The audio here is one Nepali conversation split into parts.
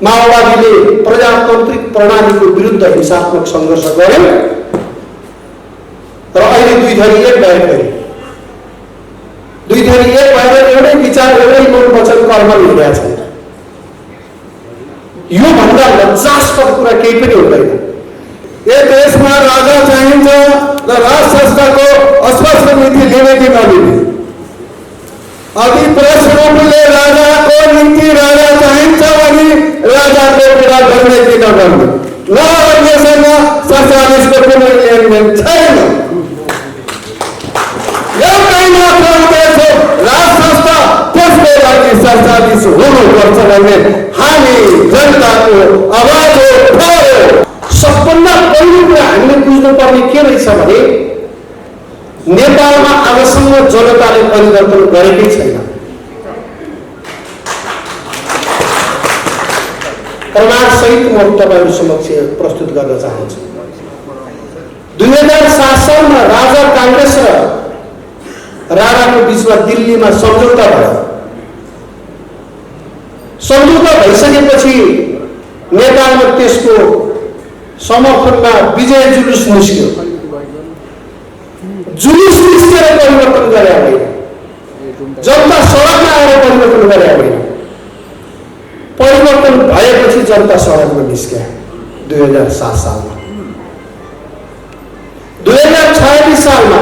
माओवादीले प्रजातान्त्रिक प्रणालीको विरुद्ध हिंसात्मक सङ्घर्ष गरे र अहिले दुई थरी एक भएर गरे। दुई थरी एक भएर एउटै विचार एउटै मन वचन कर्म हिँडेका छन्। यो भन्दा लज्जास्पद कुरा केही पनि हुँदैन। यो देशमा राजा चाहिन्छ र राज संस्थाको अस्पष्ट नीति लिने कि नलिने। अघि प्रश्नले राजाको नीति राजा चाहिन्छ भने राजाको कुरा गर्ने कि नगर्ने, नगर्नेसँग 47को कुनै लेनदेन छैन। एउटै मात्र उद्देश्य हो, राज संस्था त्यसको लागि 47 हुनुपर्छ भन्ने हामी जनताको आवाज हो। सबभन्दा पहिलो कुरा हामीले बुझ्नुपर्ने के रहेछ भने नेपालमा आजसम्म जनताले परिवर्तन गरेकै छैन। प्रमाणसहित म तपाईँहरू समक्ष प्रस्तुत गर्न चाहन्छु। 2007 सालमा राजा काङ्ग्रेस र राणाको बीचमा दिल्लीमा सम्झौता भयो। सम्झौता भइसकेपछि नेपालमा त्यसको समर्थनमा विजय जुलुस निस्क्यो। जुलुस निस्केर परिवर्तन गरे होइन, जनता सडकमा आएर परिवर्तन गरे होइन। परिवर्तन भएपछि जनता सडकमा निस्क्यो 2007 सालमा। 2046 सालमा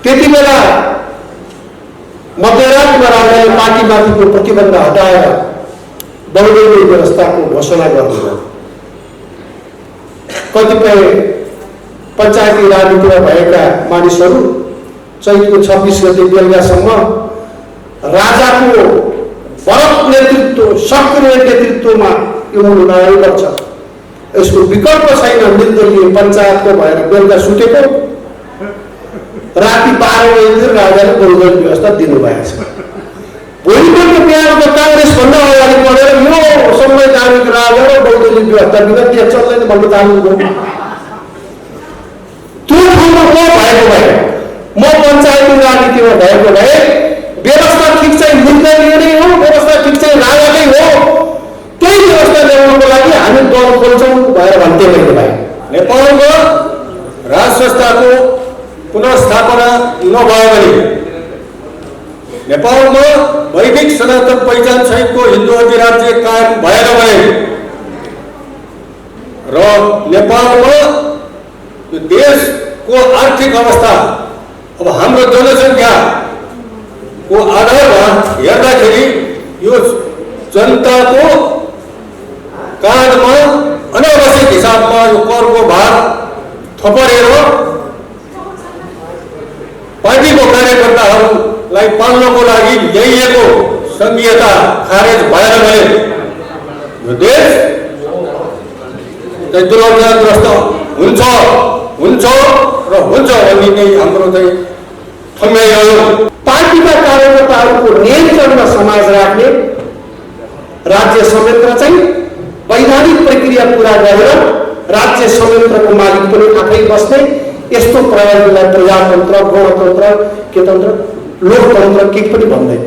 त्यति बेला मध्यरातमा राजाले पार्टीमाथिको प्रतिबन्ध हटाएर बहुदलीय व्यवस्थाको घोषणा गर्नुभयो। कतिपय पञ्चायती राजनीतिमा भएका मानिसहरू चैतको 26 गते बेलुकासम्म राजाको बरफ नेतृत्व, सक्रिय नेतृत्वमा यो मुलुक अगाडि बढ्छ, यसको विकल्प छैन, निर्दलीय पञ्चायतको भएर बेलुका सुतेको राति 12 बजेतिर राजाले बहुदलीय व्यवस्था दिनुभएको छ। भोलिपल्ट बिहानको काङ्ग्रेस भन्दा अगाडि बढेर यो संवैधानिक राजा र बहुदलीय व्यवस्था बिना देश चल्दैन भन्नु थाल्नुभयो। त्यो ठाउँमा म भएको भए, म पञ्चायती राजनीतिमा भएको भए व्यवस्था ठिक चाहिँ निर्दलीय नै हो, व्यवस्था ठिक चाहिँ राजाकै हो, त्यही व्यवस्था ल्याउनको लागि हामी दल खोल्छौँ भएर भन्थे मैले भाइ। नेपालमा राज संस्थाको पुनर्स्थापना नभयो भने नेपालमा वैदिक सनातन पहिचान सहितको हिन्दू अधिराज्य कायम भएन भने र नेपालमा यो देशको आर्थिक अवस्था अब हाम्रो जनसङ्ख्याको आधारमा हेर्दाखेरि यो जनताको काँधमा अनावश्यक हिसाबमा यो करको भार थपरेर पार्टीको कार्यकर्ताहरूलाई पाल्नको लागि ल्याइएको संघीयता खारेज भएन भने यो देश दुर्घटनाग्रस्त हुन्छ र हुन्छ भन्ने नै हाम्रो चाहिँ ठम्याइ हो। पार्टीका कार्यकर्ताहरूको नियन्त्रणमा समाज राख्ने राज्य संयन्त्र चाहिँ वैधानिक प्रक्रिया पूरा गरेर राज्य संयन्त्रको मालिक पनि आफै बस्ने यस्तो प्रणालीलाई प्रजातन्त्र, गणतन्त्र, के तन्त्र, लोकतन्त्र के पनि भन्दैन।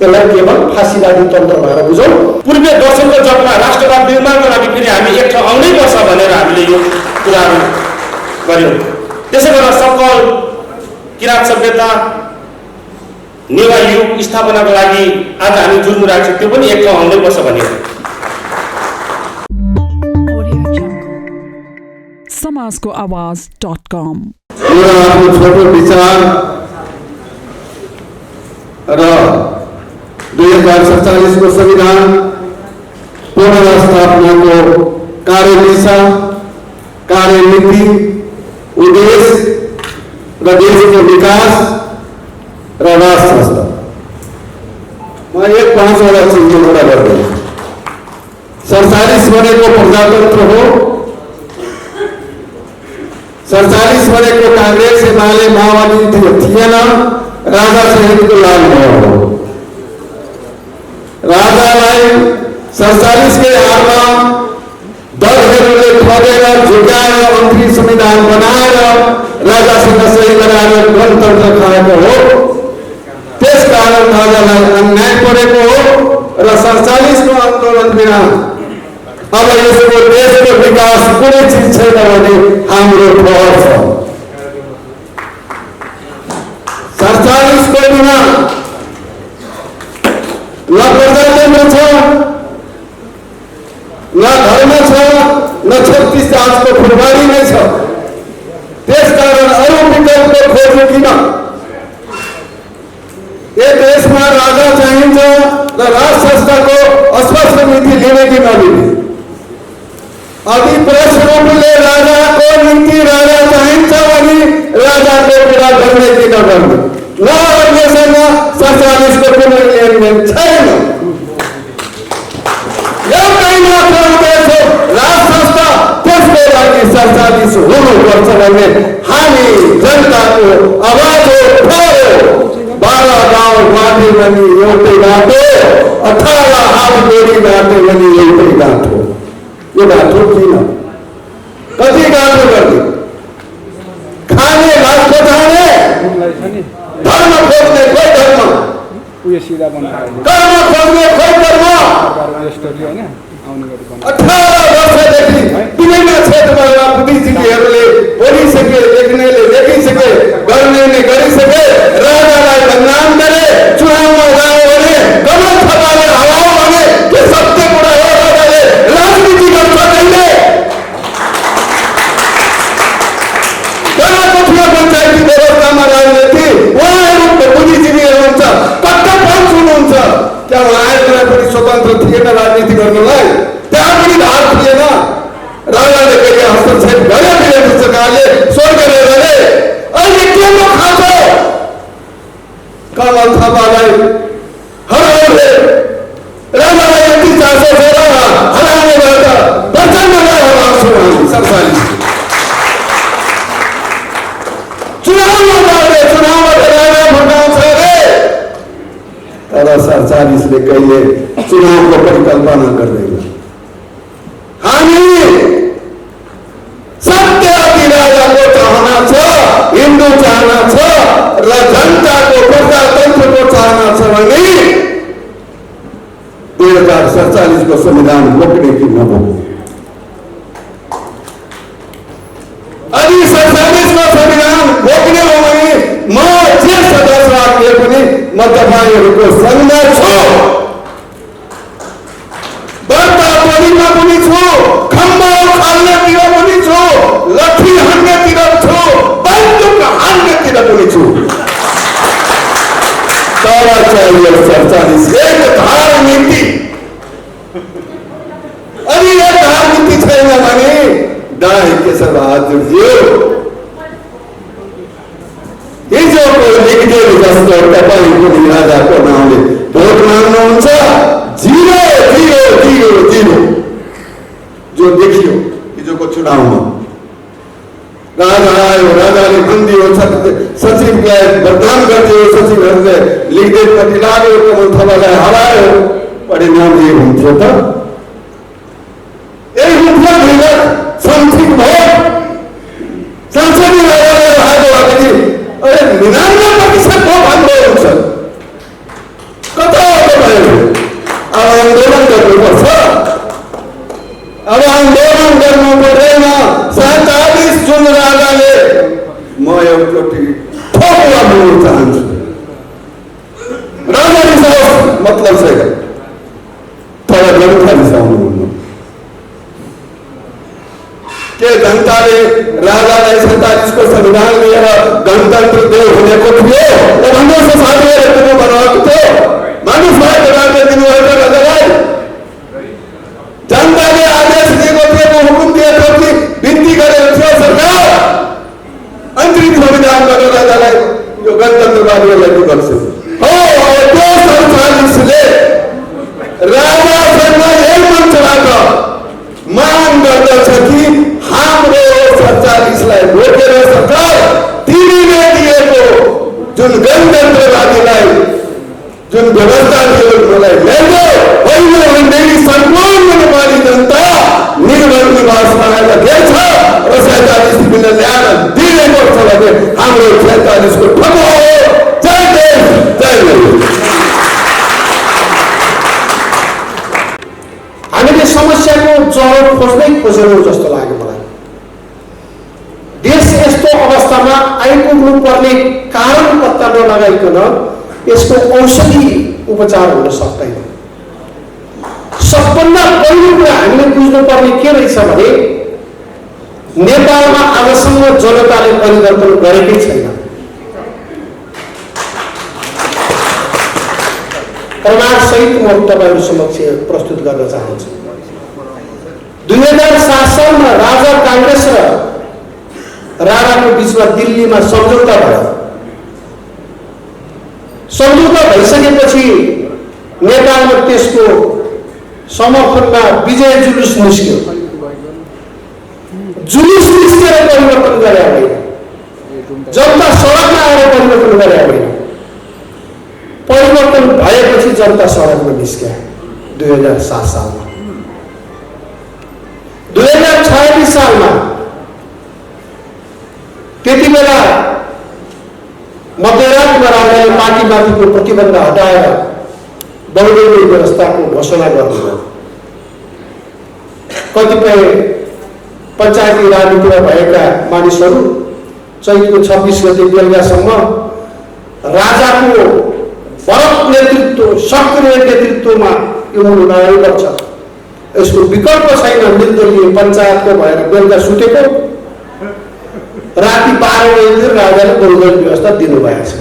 यसलाई केवल फाँसीवादी तन्त्र भएर बुझौँ। पूर्वीय दर्शनको जगमा राष्ट्रवाद निर्माणको लागि फेरि हामी एक ठाउँ आउनै पर्छ भनेर हामीले यो कुराहरू गर्यौँ। त्यसै गरेर सकल किराँत सभ्यता नेवा युग स्थापनाको लागि आज हामी जुर्मिरहेको छौँ, त्यो पनि एक ठाउँ आउनै पर्छ भनेर। समाजको आवाज.com आफ्नो छोटो विचार र 2047 को संविधान पुनर्स्थापनाको कार्यदिशा, कार्यनीति, उद्देश्य र देशको विकास र राष्ट्र संस्था म 5 चिजको कुरा गर्दैछु। 47 भनेको प्रजातन्त्र हो। 47 भनेको कांग्रेस, एमाले, माओवादी थिएन, राजा सहितको लाल भयो। राजालाई 47 के आडमा दलहरूले ठगेर झुकाएर मन्त्री संविधान बनाएर राजासँग सही गराएर गणतन्त्र खाएको हो। त्यसकारण राजालाई अन्याय परेको हो र 47को आन्दोलन बिना अब यसको देशको विकास कुनै चिज छैन भने हाम्रो ठहर छ। 47को बिना न प्रजातन्त्र छ, न धर्म छ, न 36 जातको फुलबारी नै छ। त्यसकारण अरू विकल्प खोज्नु किन? यो देशमा राजा चाहिन्छ र राज संस्थाको अस्पष्ट नीति लिने कि नलिने? अधिप्रश रूपले राजाको नीति राजा चाहिन्छ भने राजाको कुरा गर्ने कि नगर्ने? नगर्नेसँग 47को कुनै लेनदेन छैन। एउटै मात्र उद्देश्य राज संस्था, त्यसको लागि 47 हुनुपर्छ भन्ने हामी जनताको आवाज हो, ठहर हो। 12 गाउँ बाटे पनि एउटै बाटो, 18 हात जोडी बाटे पनि एउटै बाटो। यो बाटो किन? कति गाटो गर्ने? खाने घाट खोज्ने, धर्म खोज्ने खोइ धर्म, कर्म खोज्ने खोइ कर्म। 18 वर्षदेखि विभिन्न क्षेत्रमा बुद्धिजीवीहरूले बोलिसके, लेख्नेले लेखिसके, गर्नेले गरिसके, राजालाई बदनाम गरे, चुनावमा गयो भने कमल थापाले हरायो भने के सत्य कुरा हो? राजाले राजनीति गर्छ कहिले? गणतन्त्र पञ्चायती व्यवस्थामा राजनीति उहाँहरू बुद्धिजीवीहरू हुन्छ, कट्टरपन्थ हुनुहुन्छ। त्यहाँ उहाँहरूलाई पनि स्वतन्त्र थिएन राजनीति गर्नलाई, त्यहाँ पनि धार थिएन। राजाले कहिले हस्तक्षेप गरे वीरेन्द्र सरकारले, स्वर्ग रेलले। अहिले के को खाँचो? कमल थापालाई हराउने, राजालाई यति चासो छ र हराउने भएर प्रचण्डलाई हराउँछौँ हामी 47। चुनावमा जाने, चुनावमा राजा फटाउँछ अरे, तर 47ले कहिले चुनावको परिकल्पना गर्दैन। हामी सत्य अधिराजाको चाहना छ, हिन्दू चाहना छ र जनताको प्रजातन्त्रको चाहना छ भने 2047को संविधान बोक्ने कि नबोक्ने? यदि 47को संविधान बोक्ने हो भने म जे सदस्य राख्ने पनि म तपाईँहरूको सँगमा छु। व्रत बलिमा पनि छु, खम्बा उखाल्नेतिर पनि छु, लट्ठी हान्नेतिर छु, बन्दुक हान्नेतिर पनि छु। तर चाहिए 47 एक धार नीति। अनि एक धार नीति छैन भने दाई केशव बहादुरज्यू हिजोको लिखदेव जस्तो तपाईँ पनि राजाको नामले भोट माग्नुहुन्छ। 0-0-0-0 जो देखियो हिजोको चुनावमा। राजा आयो, राजाले बन्दी हो, सचिवलाई बदनाम गरिदियो, सचिवहरूले लिखदेवपट्टि लाग्यो, कमल थापालाई हरायो। परिणाम यही हुन्थ्यो त? यही हुन्थ्यो भनेर समथिङ भयो। संसदीय राजाले भागो भने अरे 99% भो भन्दै हुन्छ। कता भयो? अब आन्दोलन गर्नुपर्छ। अब आन्दोलन गर्नु पर्दैन। 47 जुन राजाले म एउटै ठोकुवा बोल्न चाहन्छु। राजा रिसाउँ मतलब छैन, तर जनता रिसाउनुहुन्न। के जनताले राजालाई 47को संविधान लिएर गणतन्त्र देव हुनेको थियो? भन्नुहोस् साथीहरू, किन बनाएको थियो? मानिस भएको राज्य दिनुभएको राजालाई? जनताले आदेश दिएको थियो, हुकुम दिएको थियो, बिन्ती गरेको थियो सरकार अन्तरिम संविधान गरेर राजालाई यो गणतन्त्रवादीहरूलाई के गर्छ? हो त्यो 47ले राजासँग यही मञ्चबाट माग गर्दछ कि हाम्रो 47लाई रोकेर सरकार तिमीले दिएको जुन गणतन्त्रवादीलाई जुन व्यवस्था थियो मलाई ल्याइदेऊ। हामीले समस्याको जवाब खोजेनौँ जस्तो लाग्यो मलाई। देश यस्तो अवस्थामा आइपुग्नु पर्ने कारण पत्ता नलगाइकन यसको औषधि उपचार हुन सक्दैन। सबभन्दा पहिलो कुरा हामीले बुझ्नुपर्ने के रहेछ भने नेपालमा आजसम्म जनताले परिवर्तन गरेकै छैन। प्रमाणसहित म तपाईँहरू समक्ष प्रस्तुत गर्न चाहन्छु। 2007 सालमा राजा काङ्ग्रेस र राणाको बिचमा दिल्लीमा सम्झौता भयो। सम्झौता भइसकेपछि नेपालमा त्यसको समर्थनमा विजय जुलुस निस्क्यो। जुलुस निस्केर परिवर्तन गरे होइन, जनता सडकमा आएर परिवर्तन गरे होइन। परिवर्तन भएपछि जनता सडकमा निस्क्यो 2007 सालमा। 2046 सालमा त्यति बेला मध्यरातमा राजाले पार्टीमाथिको प्रतिबन्ध हटाएर बहुदलीय व्यवस्थाको घोषणा गर्नुभयो। कतिपय पञ्चायती राजनीतिमा भएका मानिसहरू चैतको 26 गते बेलुकासम्म राजाको बरफ नेतृत्व, सक्रिय नेतृत्वमा यो लडाइँ गर्छ, यसको विकल्प छैन, निर्दलीय पञ्चायतको भएर बेलुका सुतेको, राति 12 बजेतिर राजाले बहुदलीय व्यवस्था दिनुभएको छ।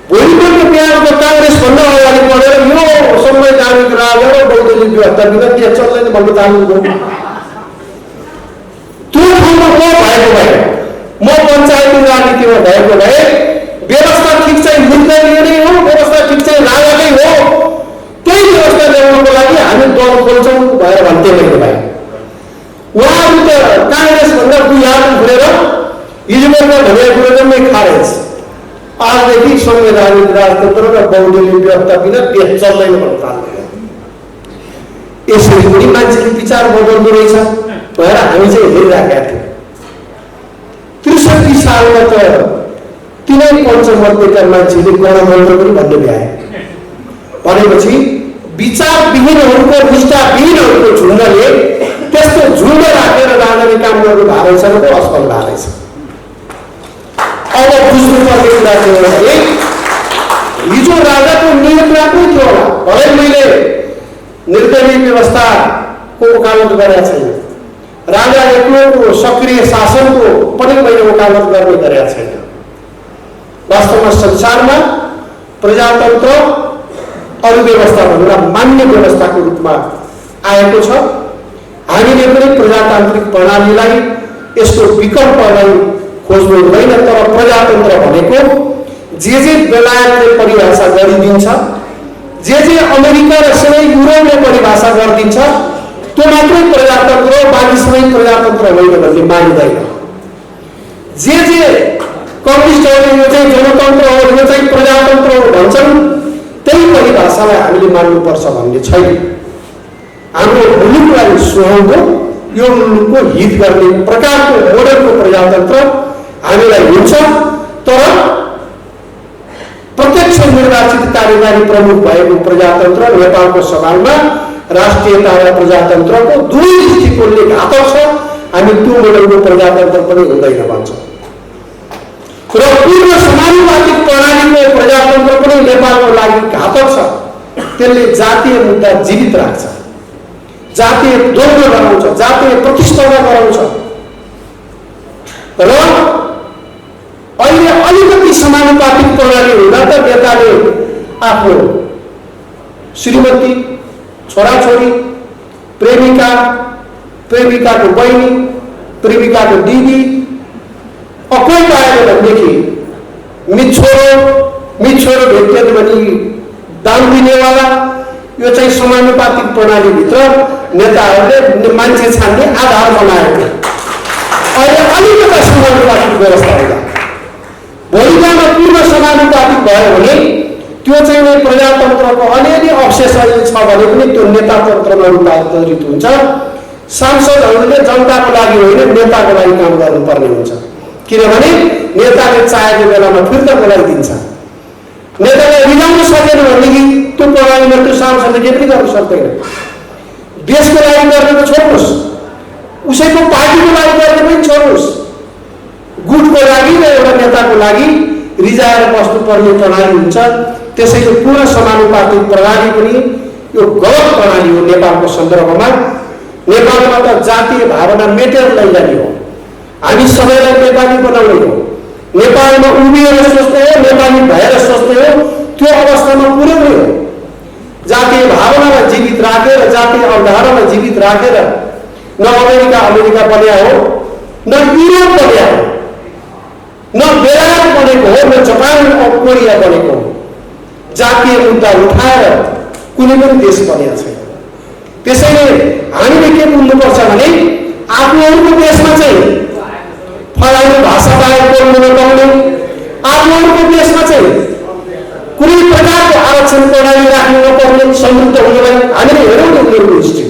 भोलिपल्ट बिहानको काङ्ग्रेसभन्दा अगाडि बढेर यो संवैधानिक राजा र बहुदलीय व्यवस्था बिना देश चल्दैन भन्नु थाल्नुभयो। त्यो ठाउँमा म भएको भए, म पञ्चायती राजनीतिमा भएको भए व्यवस्था ठिक चाहिँ निर्दलीय नै हो, व्यवस्था ठिक चाहिँ राजाकै हो, त्यही व्यवस्था ल्याउनको लागि हामी दल खोल्छौँ भनेर भन्थे मैले भाइ। उहाँहरू त काङ्ग्रेसभन्दा बुझाउनु फुलेर हिजो बेलुका भनेको कुरो चाहिँ खारेज। आजदेखि संवैधानिक राजतन्त्र र बहुदलीय व्यवस्था बिना देश चल्दैन भन्नु थाल्दैन। यसरी पनि मान्छेले विचार बदल्दो रहेछ भनेर हामी चाहिँ हेरिराखेका थियौँ। 63 सालमा त तिनै पञ्चमतका मान्छेले गणतन्त्र पनि भन्ने भ्याए। भनेपछि विचारविहीनहरूको, निष्ठाविहीनहरूको झुन्डले त्यस्तो झुन्ड राखेर राजाले काम गर्नु भएको रहेछ र असफल भएको रहेछ। अब बुझ्नुपर्ने कुरा के हो भने हिजो राजाको नियन्त्रणै थियो होला, भलै मैले निर्दलीय व्यवस्थाको वकालत गरेका छैन, राजा एक्लोको सक्रिय शासनको पनि मैले वकालत गर्ने गरेका छैन। वास्तवमा संसारमा प्रजातन्त्र अरू व्यवस्थाभन्दा मान्य व्यवस्थाको रूपमा आएको छ। हामीले पनि प्रजातान्त्रिक प्रणालीलाई, यसको विकल्पलाई खोज्नु हुँदैन। तर प्रजातन्त्र भनेको जे बेलायतले परिभाषा गरिदिन्छ, जे अमेरिका र सबै युरोपले परिभाषा गरिदिन्छ, त्यो मात्रै प्रजातन्त्र हो, बाँकी सबै प्रजातन्त्र होइन भन्ने मानिँदैन। जे कम्युनिस्टहरूले यो चाहिँ जनतन्त्र हो, यो चाहिँ प्रजातन्त्र हो भन्छन्, त्यही परिभाषालाई हामीले मान्नुपर्छ भन्ने छैन। हाम्रो मुलुकलाई सुहाउँदो, यो मुलुकको हित गर्ने प्रकारको मोडलको प्रजातन्त्र हामीलाई हुन्छ। तर प्रत्यक्ष निर्वाचित कार्यकारी प्रमुख भएको प्रजातन्त्र नेपालको सवालमा राष्ट्रियता र प्रजातन्त्रको दुई दृष्टिकोणले घातक छ। हामी त्यो मोडलको प्रजातन्त्र पनि हुँदैन भन्छौँ। र पूर्व समानुपातिक प्रणालीको प्रजातन्त्र पनि नेपालको लागि घातक छ। त्यसले जातीय मुद्दा जीवित राख्छ, जातीय द्वन्द्व गराउँछ, जातीय प्रतिस्पर्धा गराउँछ। र अहिले अलिकति समानुपातिक प्रणाली हुँदा त नेताले आफ्नो श्रीमती, छोराछोरी, प्रेमिका, प्रेमिकाको बहिनी, प्रेमिकाको दिदी कोही पाएन भनेदेखि मिच्छोरो भेट्यो भने दान दिनेवाला, यो चाहिँ समानुपातिक प्रणालीभित्र नेताहरूले मान्छे छान्ने आधार बनाएको। अहिले अलिकति समानुपातिक व्यवस्था हुँदा भोलिकामा पूर्व समानुपातिक भयो भने त्यो चाहिँ प्रजातन्त्रको अलिअलि अवशेष अहिले छ भने पनि त्यो नेतातन्त्रमा रूपान्तरित हुन्छ। सांसदहरूले जनताको लागि होइन, नेताको लागि काम गर्नुपर्ने हुन्छ। किनभने नेताले चाहेको बेलामा फिर्ता बोलाइदिन्छ। नेताले रिजाउन सकेन भनेदेखि त्यो प्रणालीमा त्यो सांसदले के पनि गर्न सक्दैन। देशको लागि गर्ने त छोड्नुहोस्, उसैको पार्टीको लागि गर्ने पनि छोड्नुहोस्। गुटको लागि र एउटा नेताको लागि रिजाएर बस्नुपर्ने प्रणाली हुन्छ। त्यसैले पूर्ण समानुपातिक प्रणाली पनि यो गलत प्रणाली हो। नेपालको सन्दर्भमा नेपालमा त जातीय भावना मेटेर लैजाने हो। हामी सबैलाई नेपाली बनाउने हो, नेपालमा उभिएर सोच्ने हो, नेपाली भएर सोच्ने हो। त्यो अवस्थामा पुर्याउने हो। जातीय भावनालाई जीवित राखेर, जातीय अवधारणालाई जीवित राखेर न अमेरिका बन्या हो, न युरोप बन्या हो, न बेलायत बनेको हो, न जापान कोरिया बनेको हो। जातीय मुद्दा उठाएर कुनै पनि देश बनेको छैन। त्यसैले हामीले के बुझ्नुपर्छ भने आफ्नोहरूको देशमा चाहिँ फलानु भाषा बाहेक बोल्नु नपाउने, आफ्नोहरूको देशमा चाहिँ कुनै प्रकारको आरक्षण प्रणाली राख्नु नपर्ने, समृद्ध हुनलाई हामीले हेरौँ न उनीहरूको हिस्ट्री।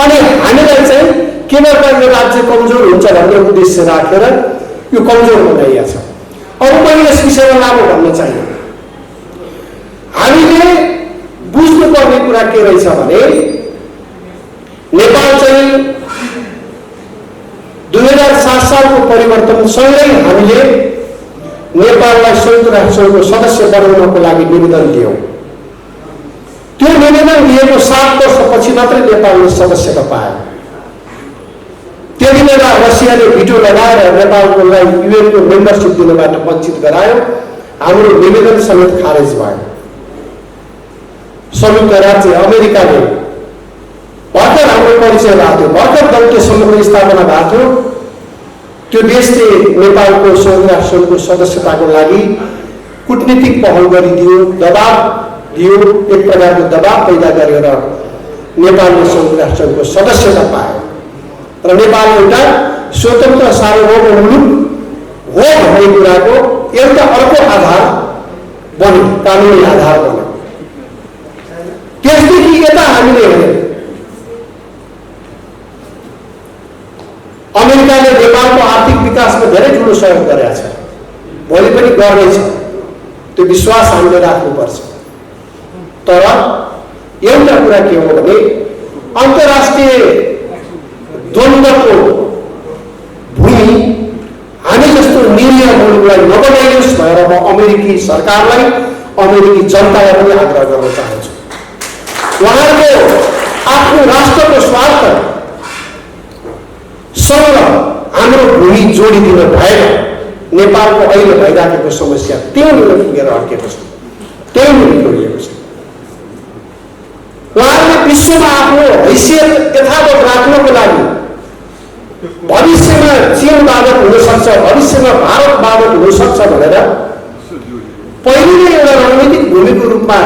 अनि हामीलाई चाहिँ केवल यो राज्य कमजोर हुन्छ भन्ने उद्देश्य राखेर यो कमजोर बनाइएको छ। अब मैले यस विषयमा लामो भन्न चाहियो। हामीले बुझ्नुपर्ने कुरा के रहेछ भने नेपाल चाहिँ 2007 सालको परिवर्तनसँगै हामीले नेपाललाई संयुक्त राष्ट्रसङ्घको सदस्य बनाउनको लागि निवेदन दियौँ। त्यो निवेदन दिएको 7 वर्षपछि मात्रै नेपालले सदस्यता पायो। त्यति बेला रसियाले भिटो लगाएर नेपाललाई युएनको मेम्बरसिप दिनबाट वञ्चित गरायो। हाम्रो निवेदन समेत खारेज भयो। संयुक्त राज्य अमेरिकाले भर्खर हाम्रो परिचय भएको थियो, भर्खर दौत्य समूहको स्थापना भएको थियो। त्यो देशले नेपालको संयुक्त राष्ट्रसङ्घको सदस्यताको लागि कूटनीतिक पहल गरिदियो, दबाब दियो। एक प्रकारको दबाब पैदा गरेर नेपालले संयुक्त राष्ट्रसङ्घको सदस्यता पायो र नेपाल एउटा स्वतन्त्र सार्वभौम मुलुक हो भन्ने कुराको एउटा अर्को आधार बन्यो, कानुनी आधार बन्यो। त्यसदेखि यता हामीले हेर्यौँ अमेरिकाले नेपालको आर्थिक विकासमा धेरै ठुलो सहयोग गरेको छ, भोलि पनि गर्नेछ। त्यो विश्वास हामीले राख्नुपर्छ। तर एउटा कुरा के हो भने अन्तर्राष्ट्रिय द्वन्द्वको भूमि हामी जस्तो निरीह मुलुकलाई नबनाइयोस् भनेर म अमेरिकी सरकारलाई, अमेरिकी जनतालाई पनि आग्रह गर्न चाहन्छु। उहाँहरूको आफ्नो राष्ट्रको स्वार्थ सँग हाम्रो भूमि जोडिदिन भएन। नेपालको अहिले भइराखेको समस्या त्यहीँनिर पुगेर अड्केको छ, त्यहीँनिर जोडिएको छ। उहाँहरूले विश्वमा आफ्नो हैसियत यथावत राख्नको लागि भविष्यमा चीन बाधक हुन सक्छ, भविष्यमा भारत बाधक हुन सक्छ भनेर पहिले नै एउटा रणनीतिक भूमिको रूपमा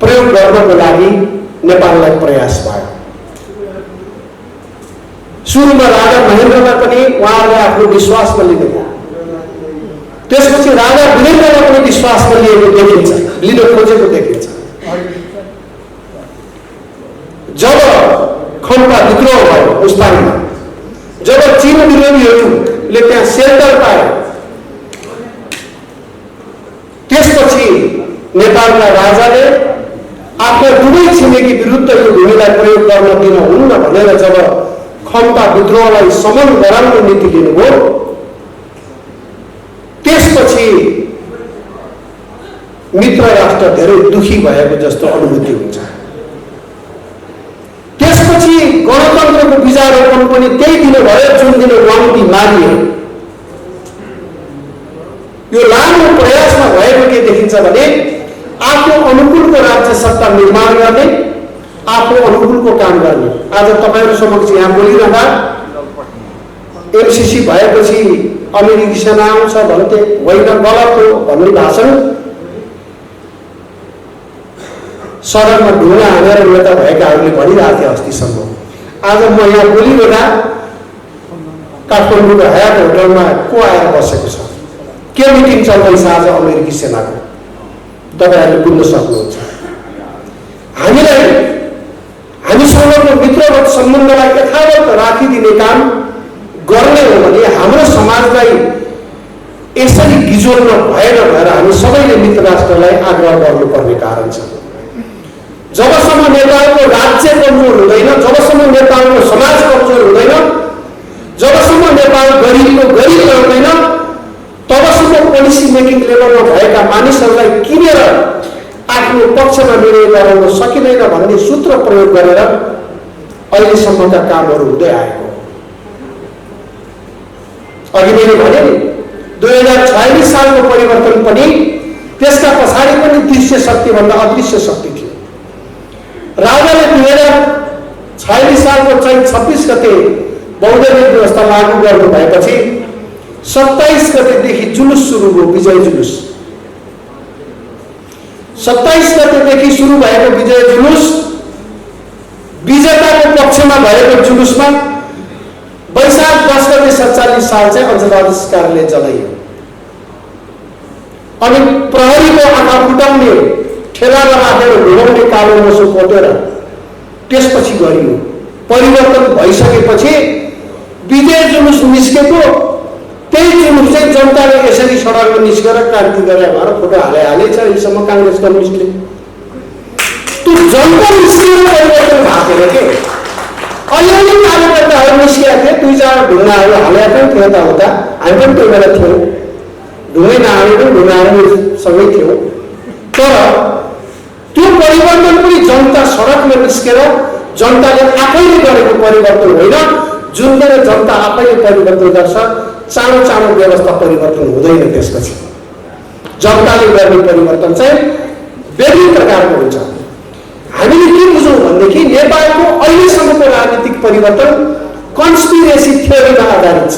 प्रयोग गर्नको लागि नेपाललाई प्रयास भयो। सुरुमा राजा महेन्द्रलाई पनि उहाँहरूले आफ्नो विश्वासमा लिनुभयो। त्यसपछि राजा वीरेन्द्रलाई पनि विश्वासमा लिएको देखिन्छ, लिन खोजेको देखिन्छ। जब खम्पा विद्रोह भयो मुस्ताङमा, जब चीन विरोधीहरूले त्यहाँ सेल्टर पाए, त्यसपछि नेपालका राजाले आफ्ना दुवै छिमेकी विरुद्ध यो भूमिलाई प्रयोग गर्न दिन हुन्न भनेर जब खम्पा विद्रोहलाई समन गराउने नीति लिनुभयो, त्यसपछि मित्र राष्ट्र धेरै दुखी भएको जस्तो अनुभूति हुन्छ। त्यसपछि गणतन्त्रको बीजारोपण पनि त्यही दिन भयो जुन दिन वाङ्दी मारिए। यो लामो प्रयासमा भएको के देखिन्छ भने आफ्नो अनुकूलको राज्य सत्ता निर्माण गर्ने, आफ्नो अनुकूलको काम गर्ने। आज तपाईँहरू समक्ष यहाँ बोलिरहँदा एमसीसी भएपछि अमेरिकी सेना आउँछ भन्थे, होइन गलत हो भन्ने भाषण सडकमा ढुङ्गा हानेर नेता भएकाहरूले भनिरहेको थिए अस्तिसम्म। आज म यहाँ बोलिरहँदा काठमाडौँको हयात होटलमा को आएर बसेको छ, के मिटिङ चल्दैछ आज अमेरिकी सेनाको, तपाईँहरूले बुझ्न सक्नुहुन्छ। हामीसँगको मित्रवत सम्बन्धलाई यथावत राखिदिने काम गर्ने हो भने हाम्रो समाजलाई यसरी गिजोल्न भएन भनेर हामी सबैले मित्र राष्ट्रलाई आग्रह गर्नुपर्ने कारण छ। जबसम्म नेपालको राज्य कमजोर हुँदैन, जबसम्म नेपालको समाज कमजोर हुँदैन, जबसम्म नेपाल गरिबको गरिब रहँदैन, तबसम्म पोलिसी मेकिङ लेभलमा भएका मानिसहरूलाई किनेर आफ्नो पक्षमा निर्णय गराउन सकिँदैन भन्ने सूत्र प्रयोग गरेर अहिलेसम्मका कामहरू हुँदै आएको। अघि मैले भने नि 2046 सालको परिवर्तन पनि त्यसका पछाडि पनि दृश्य शक्तिभन्दा अदृश्य शक्ति थियो। राजाले 2046 सालको चैत 26 गते बौद्ध व्यवस्था लागू गर्नु भएपछि 27 गतेदेखि जुलुस सुरु भयो, विजय जुलुस। 27 गतेदेखि सुरु भएको विजय जुलुस विजेताको पक्षमा भएको जुलुसमा वैशाख 10 गते 47 साल चाहिँ अञ्चलाधीश कार्यालय जलाइयो। अनि प्रहरीको आँखा फुटाउने ठेलामा राखेर घुमाउने कालो मोसो कोटेर त्यसपछि गरियो। परिवर्तन भइसकेपछि विजय जुलुस निस्केको त्यही जुलुस चाहिँ जनताले यसरी सडकमा निस्केर क्रान्ति गरे भनेर फोटो हालेछ अहिलेसम्म काङ्ग्रेस कम्युनिस्टले। त्यो जनता निस्केर परिवर्तन भएको के अलिअलि कार्यकर्ताहरू निस्केका थिए, 2-4 ढुङ्गाहरू हालेका थियो यताउता, हामी पनि त्यो बेला थियौँ, ढुङ्गै नहाले पनि ढुङ्गाहरू सँगै थियौँ। तर त्यो परिवर्तन पनि जनता सडकमा निस्केर जनताले आफैले गरेको परिवर्तन होइन, जुन बेला जनता आफैले परिवर्तन गर्छ चाँडो चाँडो व्यवस्था परिवर्तन हुँदैन। त्यसपछि जनताले गर्ने परिवर्तन चाहिँ विभिन्न प्रकारको हुन्छ। हामीले के बुझौँ भनेदेखि नेपालको अहिलेसम्मको राजनीतिक परिवर्तन कन्स्पिरेसी थ्योरीमा आधारित छ।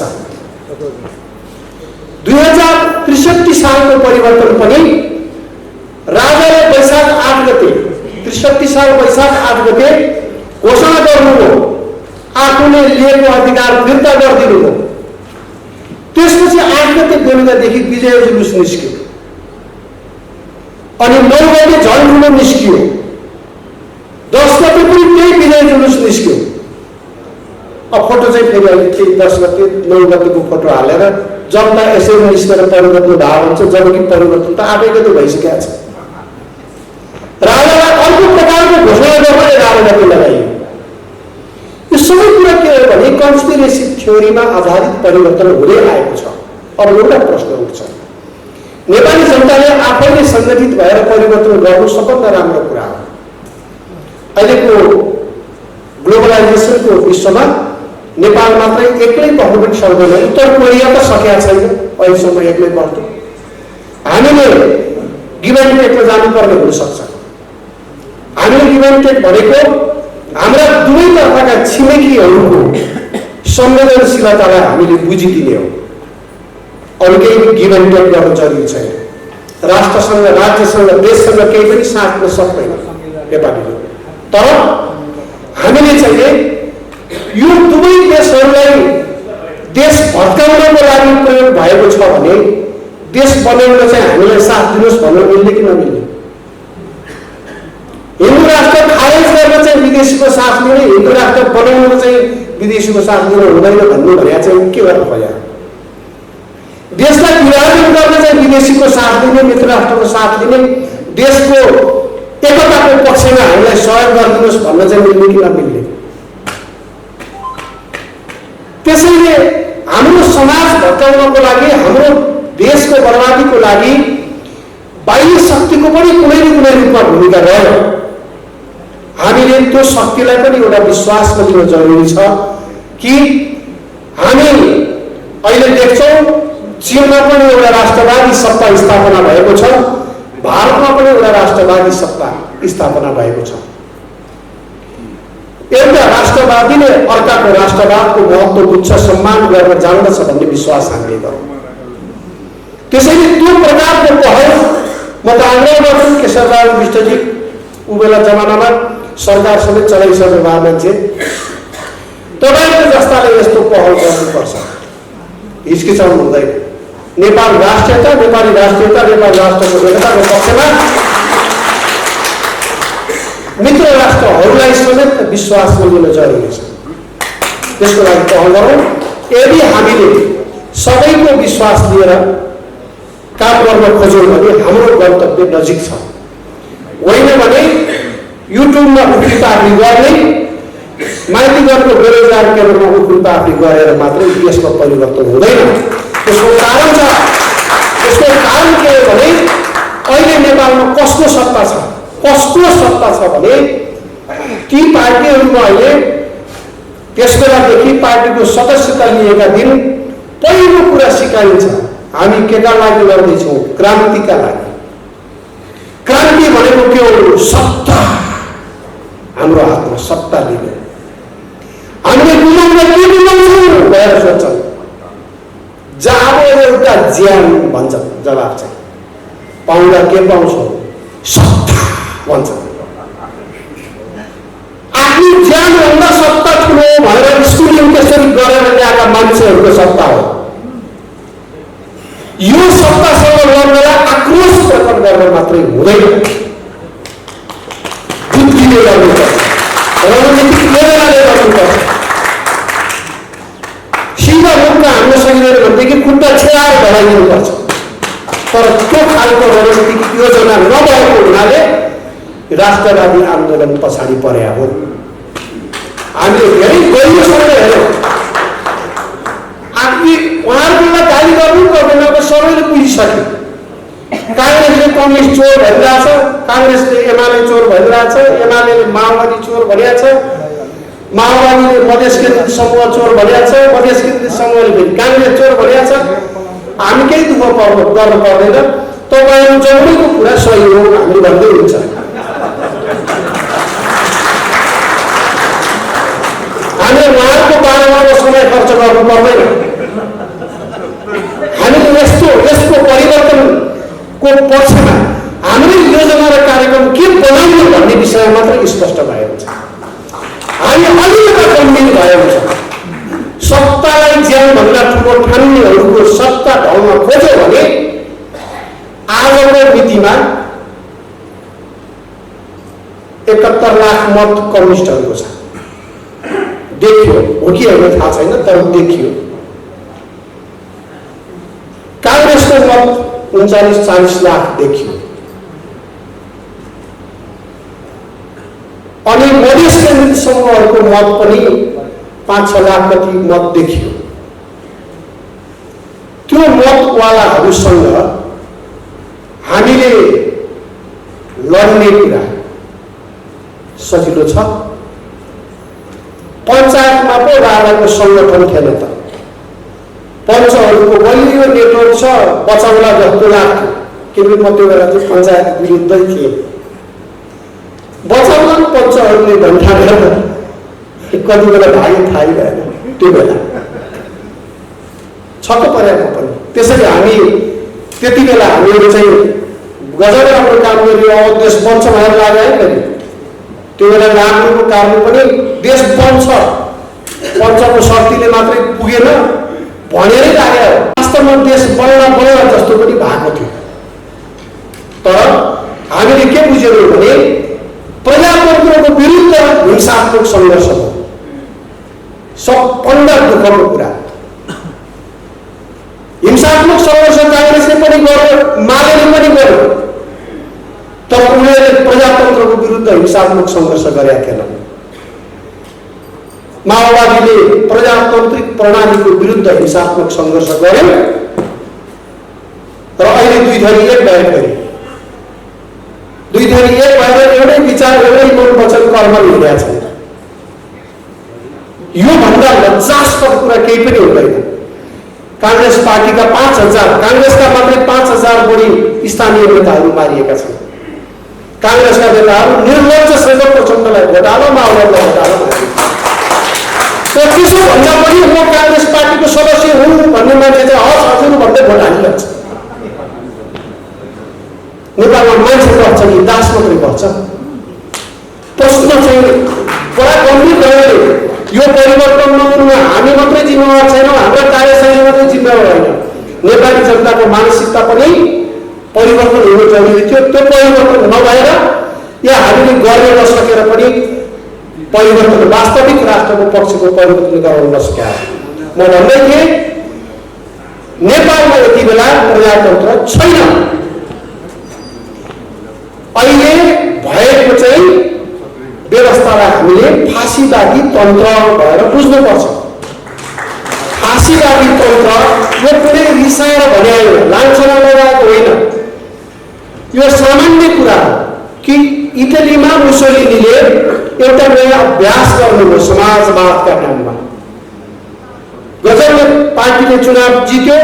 2063 सालको परिवर्तन पनि राजाले वैशाख 8 गते 63 साल वैशाख 8 गते घोषणा गर्नुभयो, आफूले लिएको अधिकार फिर्ता गरिदिनु हो। त्यसपछि 8 गते बेलुकादेखि विजय जुलुस निस्क्यो अनि 9 गते झन् ठुलो निस्कियो, 10 गते पनि त्यही विजय जुलुस निस्क्यो। अब फोटो चाहिँ फेरि अहिले त्यही 10 गते 9 गतेको फोटो हालेर जनता यसरी निस्केर परिवर्तन भाव हुन्छ, जबकि परिवर्तन त 8 गते भइसकेको छ। राजालाई अर्को प्रकारको घोषणा गर्ने राजनीति लगाइयो। यो सबै कुरा के हो भने कन्स्पिरेसी थ्योरीमा आधारित परिवर्तन हुँदै आएको छ। अब एउटा प्रश्न उठ्छ, नेपाली जनताले आफैले सङ्गठित भएर परिवर्तन गर्नु सबभन्दा राम्रो कुरा हो। अहिलेको ग्लोबलाइजेसनको विश्वमा नेपाल मात्रै एक्लै बस्नु पनि सक्दैन। उत्तर कोरिया त सकेका छैन अहिलेसम्म एक्लै बस्नु। हामीले गिभ एन्ड टेकमा जानुपर्ने हुनसक्छ। हामीले गिभ एन्ड टेक भनेको हाम्रा दुवैतर्फका छिमेकीहरूको संवेदनशीलतालाई हामीले बुझिदिने हो। अरू केही गिभ एन्ड टेक गर्नु जरुरी छैन। राष्ट्रसँग, राज्यसँग, देशसँग केही पनि साट्न सक्दैन नेपालीले। तर हामीले चाहिँ यो दुवै देशहरूलाई देश भत्काउनको लागि प्रयोग भएको छ भने देश बनाउन चाहिँ हामीलाई साथ दिनुहोस् भन्न मिल्ने कि नमिल्ने? हिन्दू राष्ट्र खारेज गर्न चाहिँ विदेशीको साथ लिने, हिन्दू राष्ट्र बनाउन चाहिँ विदेशीको साथ लिनु हुँदैन भन्नु भने चाहिँ के गर्नु खोज्या? देशलाई विभाजन गर्न चाहिँ विदेशीको साथ दिने, मित्र राष्ट्रको साथ दिने, देशको एकताको पक्षमा हामीलाई सहयोग गरिदिनुहोस् भन्न चाहिँ मिल्ने कि नमिल्ने? त्यसैले हाम्रो समाज भत्काउनको लागि, हाम्रो देशको बर्बादीको लागि बाह्य शक्तिको पनि कुनै न कुनै रूपमा भूमिका रह्यो। हामीले त्यो शक्तिलाई पनि एउटा विश्वासमा लिन जरुरी छ कि हामी अहिले देख्छौँ चीनमा पनि एउटा राष्ट्रवादी सत्ता स्थापना भएको छ, भारतमा पनि एउटा राष्ट्रवादी सत्ता स्थापना भएको छ। एउटा राष्ट्रवादीले अर्काको राष्ट्रवादको महत्त्व बुझ्छ, सम्मान गर्न जान्दछ भन्ने विश्वास हामीले गरौँ। त्यसैले त्यो प्रकारको पहल म त आग्रह गर्छु केशरबहादुर विष्टजी ऊ बेला जमानामा सरकार समेत चलाइसक्नु भएको मान्छे, तपाईँको जस्ताले यस्तो पहल गर्नुपर्छ, हिचकिचाउनु हुँदैन। नेपाल राष्ट्रियता, नेपाली राष्ट्रियता, नेपाल राष्ट्रको एकताको पक्षमा मित्र राष्ट्रहरूलाई समेत विश्वासमा लिन जरुरी छ। त्यसको लागि पहल गरौँ। यदि हामीले सबैको विश्वास लिएर काम गर्न खोज्यौँ भने हाम्रो गन्तव्य नजिक छ। होइन भने युट्युबमा उफ्रीपाफ्री गर्ने, माइतीगढको बेरोजगार केन्द्रमा उफ्रीपाफ्री गरेर मात्रै देशको परिवर्तन हुँदैन। त्यसको कारण छ। त्यसको कारण के हो भने अहिले नेपालमा कस्तो सत्ता छ, कस्तो सत्ता छ भने ती पार्टीहरूमा अहिले त्यस बेलादेखि पार्टीको सदस्यता लिएका दिन पहिलो कुरा सिकाइन्छ, हामी केका लागि लड्दैछौँ? क्रान्तिका लागि। क्रान्ति भनेको के हो? सत्ता। हाम्रो हातमा सत्ता लिने, हामीले गुमाउन के गुमाउँछौँ भनेर सोच्छौँ। जब एउटा ज्यान भन्छ, जवाब चाहिँ पाउँदा के पाउँछौँ? सत्ता भन्छ। आफ्नो ज्यानभन्दा सत्ता ठुलो भनेर स्कुलिङ त्यसरी गरेर ल्याएका मान्छेहरूको सत्ता हो। यो सत्तासँग लड्नलाई आक्रोश प्रकट गरेर मात्रै हुँदैन, बुद्धिले गर्नुपर्छ, रणनीतिक योजनाले गर्नुपर्छ। सिधा मुखमा हाम्रो सकिँदैन भनेदेखि खुट्टा छेडाएर ढलाइदिनुपर्छ। तर त्यो खालको रणनीतिक योजना नभएको हुनाले राष्ट्रवादी आन्दोलन पछाडि परेका हो। हामीले धेरै गहिरोसँग हेऱ्यौँ। उहाँहरूलाई गाली गर्नु पर्दैन, अब सबैले बुझिसक्यो। काङ्ग्रेसले कम्युनिस्ट चोर भनिरहेछ, काङ्ग्रेसले एमाले चोर भनिरहेछ, एमाले माओवादी चोर भनिरहेछ, माओवादीले मधेस केन्द्रित समूह चोर भनिरहेछ, मधेस केन्द्रित समूहले फेरि काङ्ग्रेस चोर भनिरहेछ। हामी केही दुःख गर्नु पर्दैन, तपाईँहरू जौडैको कुरा सही हो हामी भन्दै हुन्छ। हामीले उहाँहरूको बारेमा समय खर्च गर्नु पर्दैन। हामीले यसको परिवर्तनको पक्षमा हामीले योजना र कार्यक्रम के बनाउने भन्ने विषय मात्र स्पष्ट भएको छ। हामी अलिकति गम्भीर भएको छ। सत्तालाई ज्यानभन्दा ठुलो ठान्नेहरूको सत्ता ढल्न खोज्यो भने आजको मितिमा 71 लाख मत कम्युनिस्टहरूको छ। देखियो हो कि होइन थाहा छैन, तर देखियो। काङ्ग्रेसको मत 39-40 लाख देखियो। अनि मधेस केन्द्रित समूहहरूको मत पनि 5-6 लाख कति मत देखियो। त्यो मतवालाहरूसँग हामीले लड्ने कुरा सजिलो छ। पञ्चायतमा पो राजाको सङ्गठन थिएन त, पञ्चहरूको बलियो नेटवर्क छ, बचाउला जस्तो लाग्थ्यो। किनकि म त्यो बेला चाहिँ पञ्चायत विरुद्धै थिएँ। बचाउला पञ्चहरूले भन्ठानेर कति बेला भाग्यो थाहै भएन। त्यो बेला छक्क परेको पनि। त्यसैले हामी त्यति बेला हामीहरू चाहिँ गजब राम्रो काम गरियो, अब देश बन्छ भनेर लाग्यो है। त्यो बेला लाग्नुको कारण पनि देश बन्छ, पञ्चको शक्तिले मात्रै पुगेन भनेरै लाग्यो। वास्तवमा देश बल्ल जस्तो पनि भएको थियो। तर हामीले के बुझ्यौँ भने प्रजातन्त्रको विरुद्ध हिंसात्मक सङ्घर्ष हो सबभन्दा दुःखको कुरा। हिंसात्मक सङ्घर्ष काङ्ग्रेसले पनि गर्यो, मालेले पनि गर्यो, तर उनीहरूले प्रजातन्त्रको विरुद्ध हिंसात्मक सङ्घर्ष गरेका थिएनन्। माओवादीले प्रजातान्त्रिक प्रणालीको विरुद्ध हिंसात्मक सङ्घर्ष गर्यो र अहिले दुई थरी एक भएर गरे। दुई थरी एक भएर एउटै विचार, एउटै मन वचन कर्म हिँडेका छन्। यो भन्दा लज्जास्पद कुरा केही पनि हुँदैन। काङ्ग्रेस पार्टीका 5000, काङ्ग्रेसका मात्रै 5000 बढी स्थानीय नेताहरू मारिएका छन्। काङ्ग्रेसका नेताहरू निर्लज्जसँग प्रचण्डलाई घोटालो, माओवादीलाई घोटालो त्यसो भन्दा पनि म काङ्ग्रेस पार्टीको सदस्य हुँ भन्ने मान्छे चाहिँ हस् हजुर भन्दै भोट हालिरहन्छ। नेपालमा मान्छे बढ्छ कि दास मात्रै बढ्छ? प्रश्न चाहिँ बडा गम्भीर भयो। यो परिवर्तन नहुनुमा हामी मात्रै जिम्मेवार छैनौँ, हाम्रा कार्यशैली मात्रै जिम्मेवार होइन, नेपाली जनताको मानसिकता पनि परिवर्तन हुनु जरुरी थियो। त्यो परिवर्तन नभएर या हामीले गर्न नसकेर पनि परिवर्तन, वास्तविक राष्ट्रको पक्षको परिवर्तन गराउन नसकेका। म भन्दै थिएँ नेपालमा यति बेला प्रजातन्त्र छैन। अहिले भएको चाहिँ व्यवस्थालाई हामीले फाँसीवादी तन्त्र भएर बुझ्नुपर्छ। फाँसीवादी तन्त्र यो कुनै रिसाएर भने होइन, लान्छना लगाएको होइन। यो सामान्य कुरा हो कि इटलीमा मुसोलिनीले एउटा नयाँ अभ्यास गर्नुभयो समाजवादका नाममा। गजबले पार्टीले चुनाव जित्यो,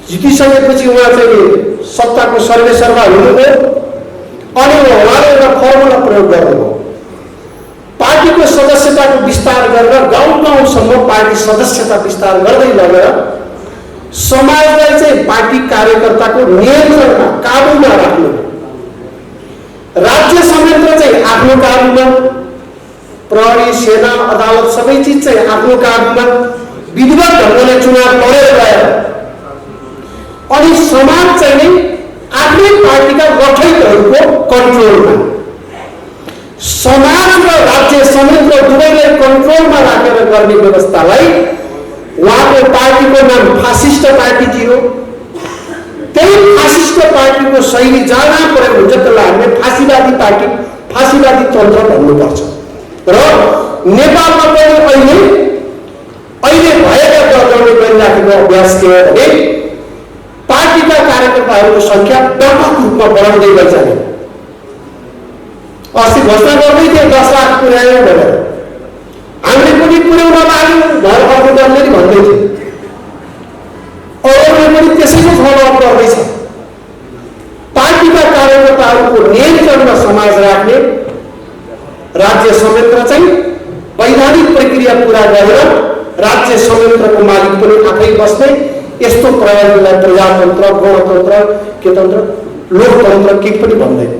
जितिसकेपछि उहाँ चाहिँ सत्ताको सर्वेसर्वा हुनुभयो अनि उहाँले एउटा फर्मुला प्रयोग गर्नुभयो। पार्टीको सदस्यताको विस्तार गरेर गाउँ गाउँसम्म पार्टी सदस्यता विस्तार गर्दै लगेर समाजलाई चाहिँ पार्टी कार्यकर्ताको नियन्त्रणमा काबुमा राख्नु, राज्य संयन्त्र चाहिँ आफ्नो काबुमा, प्रहरी सेना अदालत सबै चिज चाहिँ आफ्नो काबुमा, विधिवत ढङ्गले चुनाव लडेर गएर अनि समाज चाहिँ नै आफ्नै पार्टीका गठैतहरूको कन्ट्रोलमा, समाज र राज्य संयन्त्र दुवैलाई कन्ट्रोलमा राखेर गर्ने व्यवस्थालाई उहाँको पार्टीको नाम फासिस्ट पार्टी थियो। त्यही फासिस्ट पार्टीको शैली जहाँ प्रयोग हुन्छ त्यसलाई हामीले फाँसीवादी पार्टी, फाँसीवादी तन्त्र भन्नुपर्छ। र नेपालमा पनि अहिले भएका दलहरूले गरिराखेको अभ्यास के हो भने पार्टीका कार्यकर्ताहरूको संख्या व्यापक रूपमा बढाउँदै गइजाने। अस्ति घोषणा गर्दै थिए 10 लाख पुर्यायो भनेर, हामीले पनि पुर्याउन लाग्यौँ भनेर अर्को दलले नि भन्दै थियो, अरूले पनि त्यसैको फलोअप गर्दैछ। पार्टीका कार्यकर्ताहरूको नियन्त्रणमा समाज राख्ने, राज्य संयन्त्र चाहिँ वैधानिक प्रक्रिया पुरा गरेर राज्य संयन्त्रको मालिक पनि आफै बस्ने यस्तो प्रणालीलाई प्रजातन्त्र, गणतन्त्र, के तन्त्र, लोकतन्त्र के पनि भन्दैन।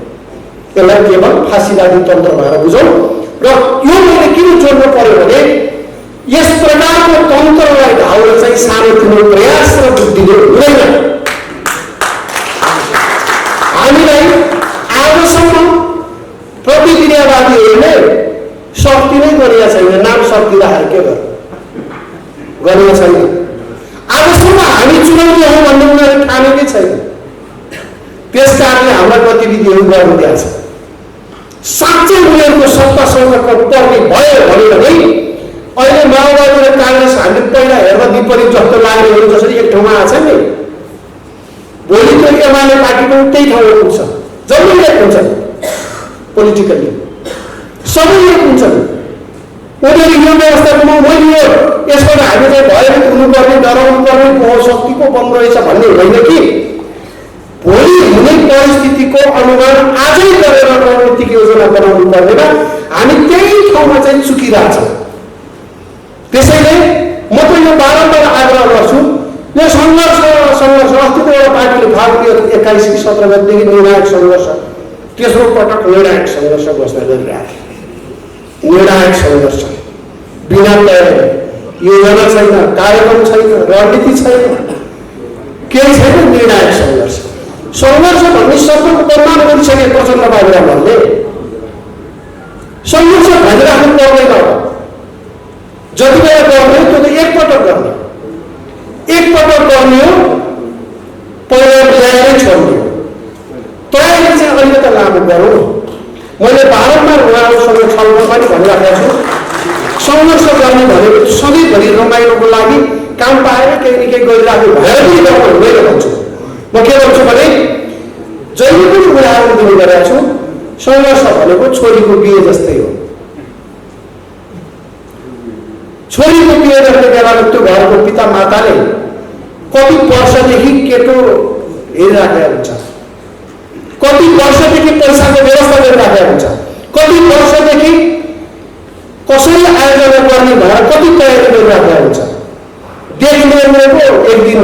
यसलाई केवल फाँसीवादी तन्त्र भएर बुझौँ। र यो मैले किन जोड्नु पर्यो भने यस प्रकारको तन्त्रलाई ढाउन चाहिँ सानोतिनो प्रयास र बुद्धिले हुँदैन। हामीलाई आजसम्म प्रतिक्रियावादीहरूले शक्ति नै गरेका छैन, नाम शक्ति राखेर के गरेका छैन। आजसम्म हामी चुनौती हौँ भन्ने उनीहरूले ठानेकै छैन। त्यस कारणले हाम्रा गतिविधिहरू गर्नु दिएको छ। साँच्चै उनीहरूको सत्तासँग पर्ने भयो भने अहिले माओवादी र काङ्ग्रेस हामीले पहिला हेर्दा विपरीत जस्तो लाग्नेहरू जसरी एक ठाउँमा आएको छ नि, भोलि त एमाले पार्टी पनि त्यही ठाउँमा पुग्छ। जम्मै एक हुन्छ पोलिटिकल्ली, सबै एक हुन्छन्। उनीहरू यो व्यवस्थामा मैले यसबाट हामी चाहिँ भयभीत हुनुपर्ने, डराउनु पर्ने शक्तिको बम रहेछ भन्ने होइन कि भोलि हुने परिस्थितिको अनुमान आजै गरेर रणनीतिक योजना बनाउनु पर्नेमा हामी त्यही ठाउँमा चाहिँ चुकिरहेछौँ। त्यसैले म त यो बारम्बार आग्रह गर्छु, यो सङ्घर्ष अस्तित्व एउटा पार्टीले भाग लियो 21 कि 17 गतिदेखि निर्णायक सङ्घर्ष, तेस्रो पटक निर्णायक सङ्घर्ष घोषणा गरिरहेको। निर्णायक सङ्घर्ष बिना तयारी, योजना छैन, कार्यक्रम छैन, रणनीति छैन, केही छैन। निर्णायक सङ्घर्ष भन्ने शब्दको प्रमाण गरिसके प्रचण्ड बाबुरामले सङ्घर्ष भनिराख्नु पर्दैन। जति बेला गर्ने त्यो त एकपटक गर्ने हो, पहिला ल्याएरै छोड्ने हो। तयारी चाहिँ अलिकति लामो गरौँ। मैले बारम्बार उहाँहरूसँग छलफल पनि भनिराखेको छु, सङ्घर्ष गर्ने भनेको सधैँभरि रमाइलोको लागि काम पाएर केही न केही गरिराख्नु भएर पनि गर्नु हुँदैन भन्छु। म के भन्छु भने जहिले पनि उदाहरण दिने गरेको छु, सङ्घर्ष भनेको छोरीको बिहे जस्तै हो। छोरीको बिहे गर्ने बेलामा त्यो घरको पिता माताले कति वर्षदेखि केटो हेरिराखेका हुन्छ, कति वर्षदेखि पैसाको व्यवस्था गरिराखेका हुन्छ, कति वर्षदेखि कसरी आयोजना गर्ने भएर कति तयारी गरिराखेका हुन्छ। देखिनेको एक दिन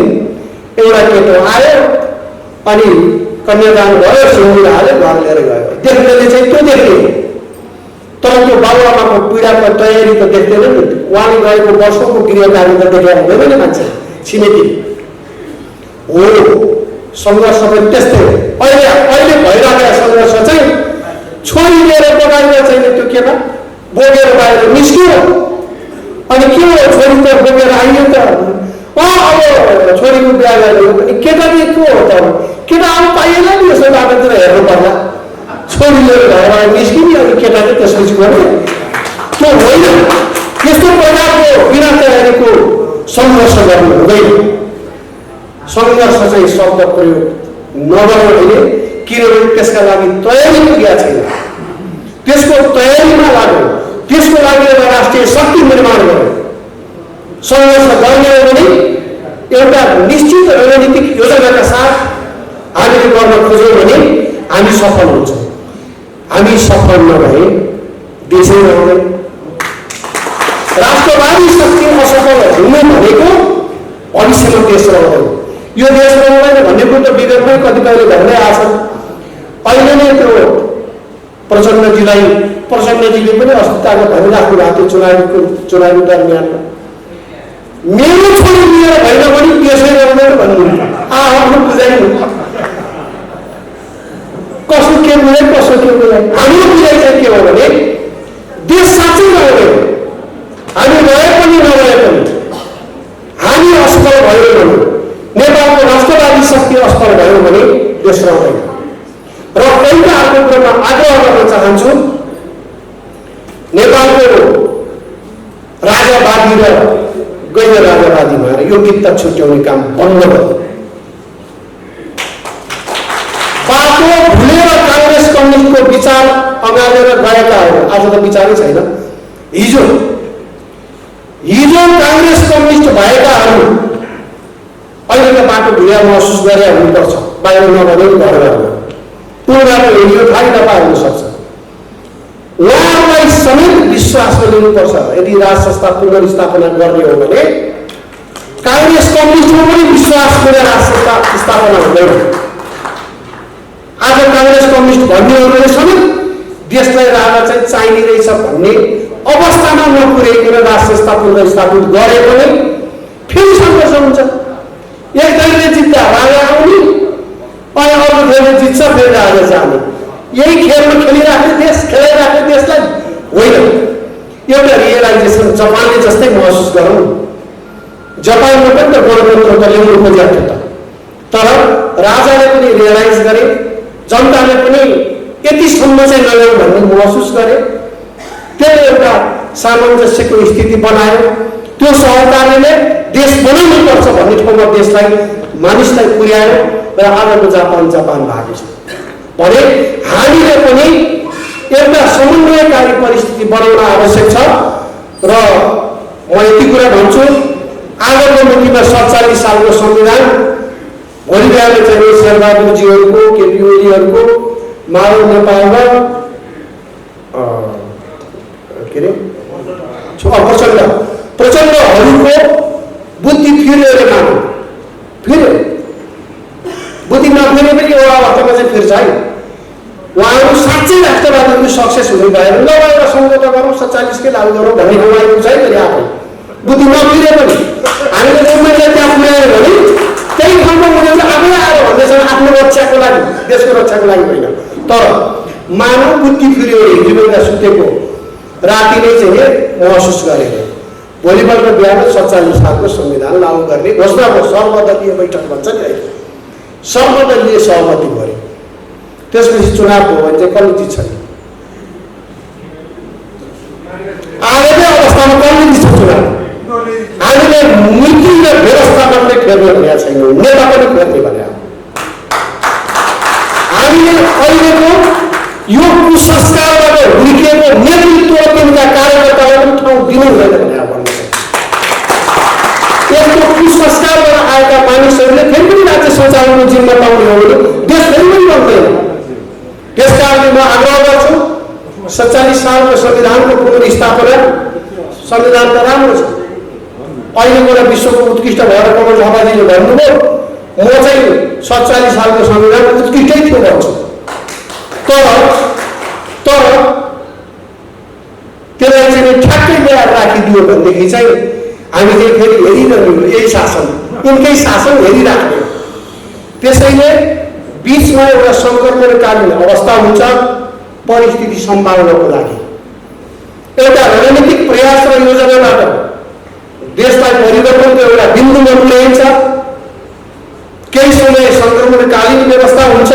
एउटा केटो आयो अनि कन्यादान भयो, सिन्दुर हाल्यो, घर लिएर गयो। देख्नेले चाहिँ त्यो देख्ने, तर त्यो बाबुआमाको पीडाको तयारी त देख्दैन नि। उहाँले गएको वर्षको क्रियाकारी त देखेर हुँदैन नि मान्छे, छिमेकी हो। सङ्घर्ष पनि त्यस्तै हो। अहिले भइरहेको सङ्घर्ष चाहिँ छोरी लिएर बगाएर चाहिँ त्यो केटा बोकेर बाहिर निस्क्यो अनि के हो छोरी त बोकेर आइयो त अब छोरीको बिहा गर्यो भने केटाले को हो त केटा अब पाइएन नि यसो बाटोतिर हेर्नु पर्ला। छोरी लिएर घरबाट निस्किने अनि केटाले त्यसपछि गर्ने त्यो होइन। त्यस्तो प्रकारको बिना तयारीको सङ्घर्ष गर्नु हुँदैन। सङ्घर्ष चाहिँ शब्द प्रयोग नगर्नु भने, किनभने त्यसका लागि तयारी पुगेको छैन। त्यसको तयारीमा लाग्यो, त्यसको लागि एउटा राष्ट्रिय शक्ति निर्माण गर्यो। सङ्घर्ष गर्ने हो भने एउटा निश्चित रणनीतिक योजनाका साथ हामीले गर्न खोज्यौँ भने हामी सफल हुन्छौँ। हामी सफल नभए देशै नहुँदैन। राष्ट्रवादी शक्ति असफल हुनु भनेको भविष्यमा देश रहँदैन। यो देश रहँदैन भन्ने कुरो त विगतमै कतिपयले भन्दै आछन्। अहिले नै त्यो प्रचण्डजीले पनि अस्तित्वको भनिराख्नु भएको थियो चुनावी दरमियानमा, मेरो छोरी लिएर भएन भने देशै रहँदैन भन्नु। आफ्नो बुझाइ कसो के बुझाइ कसो के बुझाइ। हाम्रो बुझाइ चाहिँ के हो भने देश साँच्चै रहँदैन। हामी रहे पनि नरहे पनि हामी असफल भयो भने, नेपालको राष्ट्रवादी शक्ति असफल भयो भने देश रहँदैन। र एउटा अर्को कुरामा आग्रह गर्न चाहन्छु, नेपालको राजावादी र गैर राजावादीमा यो गीत छुट्याउने काम बन्द गर्यो। बाटो भुलेर काङ्ग्रेस कम्युनिस्टको विचार अँगालेर गएका हो। आज त विचारै छैन। हिजो काङ्ग्रेस कम्युनिस्ट भएकाहरू अहिलेको बाटो भुलिया महसुस गरे हुनुपर्छ। बाहिर नभने घर घरमा पूर्णको हिँड्यो थाहै नपाए हुनसक्छ। उहाँहरूलाई समेत विश्वासमा लिनुपर्छ। यदि राज संस्था पुनर्स्थापना गर्ने हो भने काङ्ग्रेस कम्युनिस्टमा पनि विश्वास गरेर राज संस्था स्थापना हुँदैन। आज काङ्ग्रेस कम्युनिस्ट भन्नेहरूले समेत देशलाई राजा चाहिँ चाहिने रहेछ भन्ने अवस्थामा नपुर्याइकन राज संस्था पुनर्स्थापित गरे पनि फेरि सङ्घर्ष हुन्छ। एक दलले जित्दा राजा आउने, अनि अर्को दलले जित्छ फेरि राजा जाने। यही खेलमा खेलिराख्ने देशलाई होइन। एउटा रियलाइजेसन जापानले जस्तै महसुस गरौँ। जापानमा पनि त गणतन्त्र त ल्याउनु खोजेको थियो त, तर राजाले पनि रियलाइज गरे, जनताले पनि यतिसम्म चाहिँ नल्याउँ भन्ने महसुस गरे। त्यसले एउटा सामञ्जस्यको स्थिति बनायो। त्यो सहकार्यले देश बनाउनुपर्छ भन्ने ठाउँमा देशलाई मानिसलाई पुर्यायो र आजको जापान भएको छ भने हामीले पनि एउटा समन्वयकारी परिस्थिति बनाउन आवश्यक छ। र म यति कुरा भन्छु, आजको मितिमा 47 सालको संविधान भोलि बिहान चाहिँ शेरबहादुरजीहरूको, केपी ओलीहरूको, माओ नेपालमा के अरे प्रचण्डहरूको बुद्धि फिरेर मान्नु, फिरे बुद्धि नफिरे पनि एउटा अवस्थामा चाहिँ फिर्छ है। उहाँहरू साँच्चै राष्ट्रवादीको सक्सेस हुने भएर ल एउटा सम्झौता गरौँ, 47 लागू गरौँ भन्ने उहाँहरू चाहिँ फेरि आफै बुद्धि नफिरे पनि हामीले गभर्मेन्टलाई त्यहाँ पुर्यायो भने त्यही ठाउँमा उनीहरू आफै आएर भन्दैछन् आफ्नो रक्षाको लागि, देशको रक्षाको लागि होइन। तर मानव बुद्धि फिर्यो हिजोभन्दा सुतेको राति नै चाहिँ महसुस गरेर भोलिपल्ट बिहान 47 सालको संविधान लागू गर्ने घोषणा भयो। सर्वदलीय बैठक भन्छ नि अहिले, सर्वदलीय सहमति गर्यो। त्यसपछि चुनाव भयो भने चाहिँ कसले जित्छ नि? आजकै अवस्थामा कसले जित्छ चुनाव? हामीले नीति र व्यवस्था मात्रै फेर्ने भनेको छैनौँ, नेता पनि फेर्ने भने हामीले अहिलेको यो कुसंस्कारबाट हुर्किएको नेतृत्व तिनका कार्यकर्तालाई पनि ठाउँ दिनु हुँदैन भनेर भन्नुहुन्छ। यस्तो कुसंस्कारबाट आएका मानिसहरूले फेरि पनि राज्य सञ्चालनको जिम्मा पाउने हो भने देश फेरि पनि बन्दैन। त्यसकारणले म आग्रह गर्छु, 47 सालको संविधानको पुनर्स्थापना, संविधान त राम्रो छ। अहिलेको विश्वको उत्कृष्ट भएर कमल थापाजीले भन्नुभयो, म चाहिँ 47 सालको संविधान उत्कृष्टै थियो भन्छु। तर त्यसलाई चाहिँ ठ्याक्कै ल्याएर राखिदियो भनेदेखि चाहिँ हामी चाहिँ फेरि हेरिरहने, यही शासन, यिनकै शासन हेरिराख्ने। त्यसैले बिचमा एउटा सङ्कटकालीन अवस्था हुन्छ। परिस्थिति सम्हाल्नको लागि एउटा रणनीतिक प्रयास र योजनाबाट देशलाई परिवर्तनको एउटा बिन्दुमा पुर्याइन्छ। केही समय सङ्क्रमणकालीन व्यवस्था हुन्छ,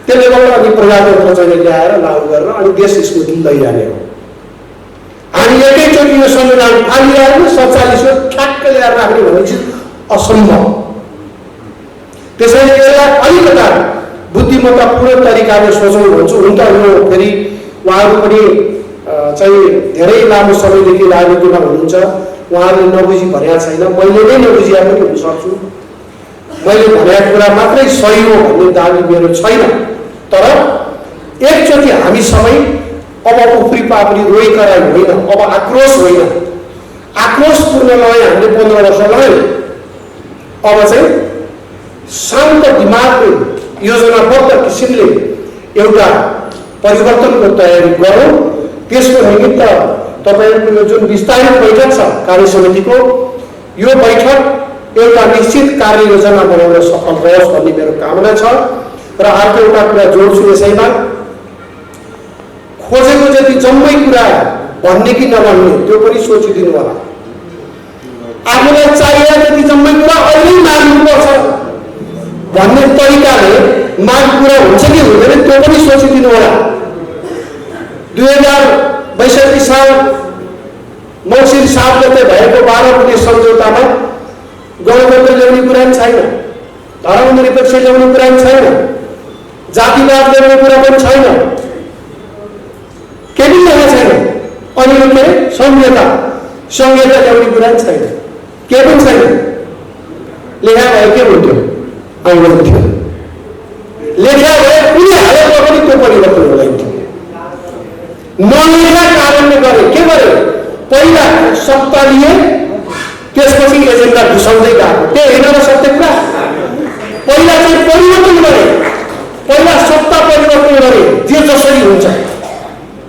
त्यसले गर्दा अनि प्रजातन्त्र चाहिँ ल्याएर लागू गरेर अनि देश स्मृति लैरहने हो। हामी एकैचोटि यो संविधान फालिरहेको 47 ठ्याक्क ल्याएर राख्ने भन्ने चिज असम्भव। त्यसैले यसलाई अलिकता बुद्धिमत्तापूर्ण तरिकाले सोचौँ भन्छु। हुन त यो फेरि उहाँहरू पनि चाहिँ धेरै लामो समयदेखि राजनीतिमा हुनुहुन्छ, उहाँहरूले नबुझी भनेको छैन, मैले नै नबुझिया पनि हुन सक्छु। मैले भनेको कुरा मात्रै सही हो भन्ने दाबी मेरो छैन, तर एकचोटि हामी सबै अब उफ्री पापडी रोइ कराई होइन, अब आक्रोश होइन, आक्रोशपूर्ण लडाइँ हामीले 15 वर्ष लड्यौँ। अब चाहिँ शान्त दिमागले योजनाबद्ध किसिमले एउटा परिवर्तनको तयारी गरौँ। त्यसको निमित्त तपाईँहरूको यो जुन विस्तारित बैठक छ कार्य समितिको, यो बैठक एउटा निश्चित कार्ययोजना बनाउन सफल रहोस् भन्ने मेरो कामना छ। र अर्को एउटा कुरा जोड्छु यसैमा, खोजेको जति जम्मै कुरा भन्ने कि नभन्ने त्यो पनि सोचिदिनु होला। आफूलाई चाहिएको जति जम्मै कुरा अहिले माग्नुपर्छ भन्ने तरिकाले माग कुरा हुन्छ कि हुँदैन त्यो पनि सोचिदिनु होला। 2062 साल मौसिर 7 गते भएको 12 बुँदे सम्झौतामा गणतन्त्र ल्याउने कुरा पनि छैन, धर्मनिरपेक्ष ल्याउने कुरा पनि छैन, जातिवाद ल्याउने कुरा पनि छैन, केही पनि ल्याएको छैन। अनि के संहिता ल्याउने कुरा पनि छैन, केही पनि छैन। लेखा भए के हुन्थ्यो? आउँदैन थियो। लेखा भए कुनै हालतमा पनि त्यो परिवर्तन हुँदैन थियो। नलेखा कारणले गरे के गरे? पहिला सत्ता लिए, त्यसपछि एजेन्डा घुसाउँदै गएको। त्यो होइन र सत्य कुरा। पहिला चाहिँ परिवर्तन गरे, पहिला सत्ता परिवर्तन गरे, जे जसरी हुन्छ,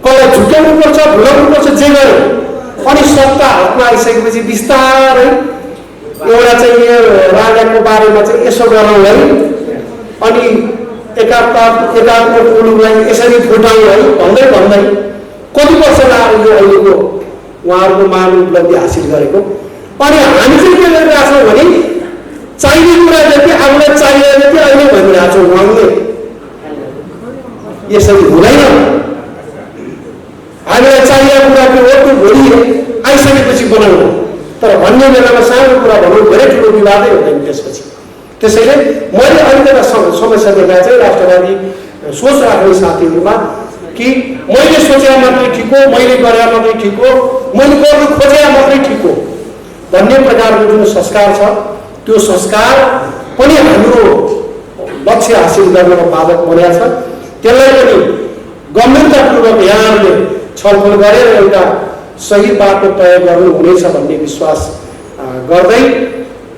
कसलाई झुक्याउनु पर्छ, भुलाउनु पर्छ, जे गरे। अनि सत्ता हातमा आइसकेपछि बिस्तारै एउटा चाहिँ यो राजाको बारेमा चाहिँ यसो गरौँ है, अनि एकात्मक मुलुकलाई यसरी फुटाउँ है भन्दै भन्दै कति वर्ष लाग्यो यो अहिलेको उहाँहरूको महान उपलब्धि हासिल गरेको। अनि हामी चाहिँ के गरिरहेको छौँ भने चाहिने कुरा जति आफूलाई चाहिएको जति अहिले भनिरहेको छौँ उहाँले। यसरी हुँदैन। हामीलाई चाहिएको कुरा के हो त्यो भोलि आइसकेपछि बनाउनु, तर भन्ने बेलामा सानो कुरा भनौँ धेरै ठुलो विवादै हुँदैन त्यसपछि। त्यसैले मैले अलिकता समस्या देखाएको चाहिँ राष्ट्रवादी सोच राख्ने साथीहरूमा कि मैले सोचे मात्रै ठिक हो, मैले गरे मात्रै ठिक हो, मैले गर्नु खोजे मात्रै ठिक हो भन्ने प्रकारको जुन संस्कार छ, त्यो संस्कार पनि हाम्रो लक्ष्य हासिल गर्नमा बाधक बनेको छ। त्यसलाई पनि गम्भीरतापूर्वक यहाँहरूले छलफल गरेर एउटा सही बाटो तय गर्नु हुनेछ भन्ने विश्वास गर्दै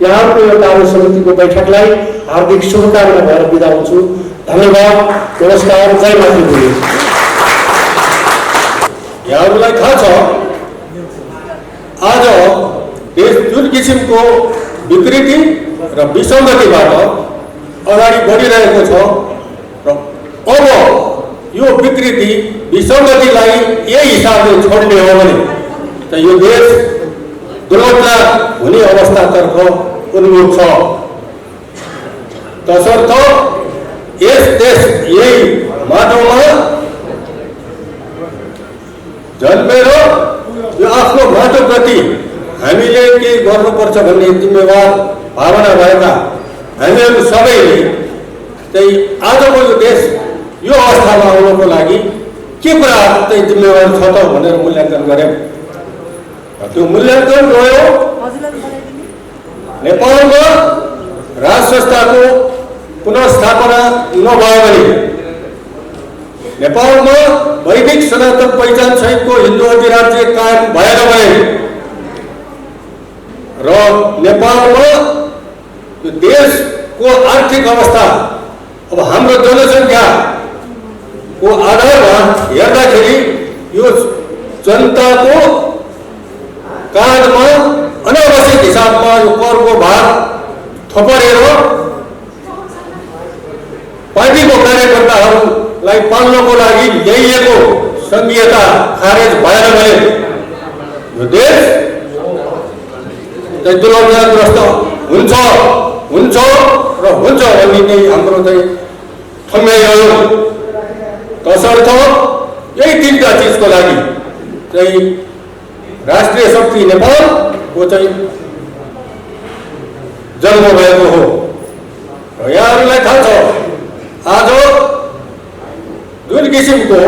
यहाँहरूको यो कार्य समितिको बैठकलाई हार्दिक शुभकामना भएर बिदा हुन्छु। धन्यवाद, नमस्कार, जय मातृभूमि। यहाँहरूलाई थाहा छ आज देश जुन किसिमको विकृति र विसङ्गतिबाट अगाडि बढिरहेको छ, र अब यो विकृति विसङ्गतिलाई यही हिसाबले छोड्ने हो भने त यो देश दुर्घटना हुने अवस्थातर्फ उन्मुख छ। तसर्थ यस देश यही माटोमा जन्मेर यो आफ्नो माटोप्रति हामीले के गर्नुपर्छ भन्ने जिम्मेवार भावना भएका हामीहरू सबैले चाहिँ आजको यो देश यो अवस्थामा आउनको लागि के कुरा चाहिँ जिम्मेवार छ त भनेर मूल्याङ्कन गऱ्यौँ। त्यो मूल्याङ्कन गयो नेपालमा राज संस्थाको पुनर्स्थापना नभयो भने, नेपालमा वैदिक सनातन पहिचान सहितको हिन्दू अधिराज्य कायम भएन भने र नेपालमा यो देशको आर्थिक अवस्था अब हाम्रो जनसङ्ख्याको आधारमा हेर्दाखेरि यो जनताको काँधमा अनावश्यक हिसाबमा यो करको भार थपरेर पार्टीको कार्यकर्ताहरूलाई पाल्नको लागि ल्याइएको सङ्घीयता खारेज भएन भने यो देश दुर्घटनाग्रस्त हुन्छ र हुन्छ भन्ने चाहिँ हाम्रो चाहिँ ठम्याइरह्यो। चिजको लागि चाहिँ राष्ट्रिय शक्ति नेपालको चाहिँ जन्म भएको हो। र यहाँहरूलाई थाहा छ आज जुन किसिमको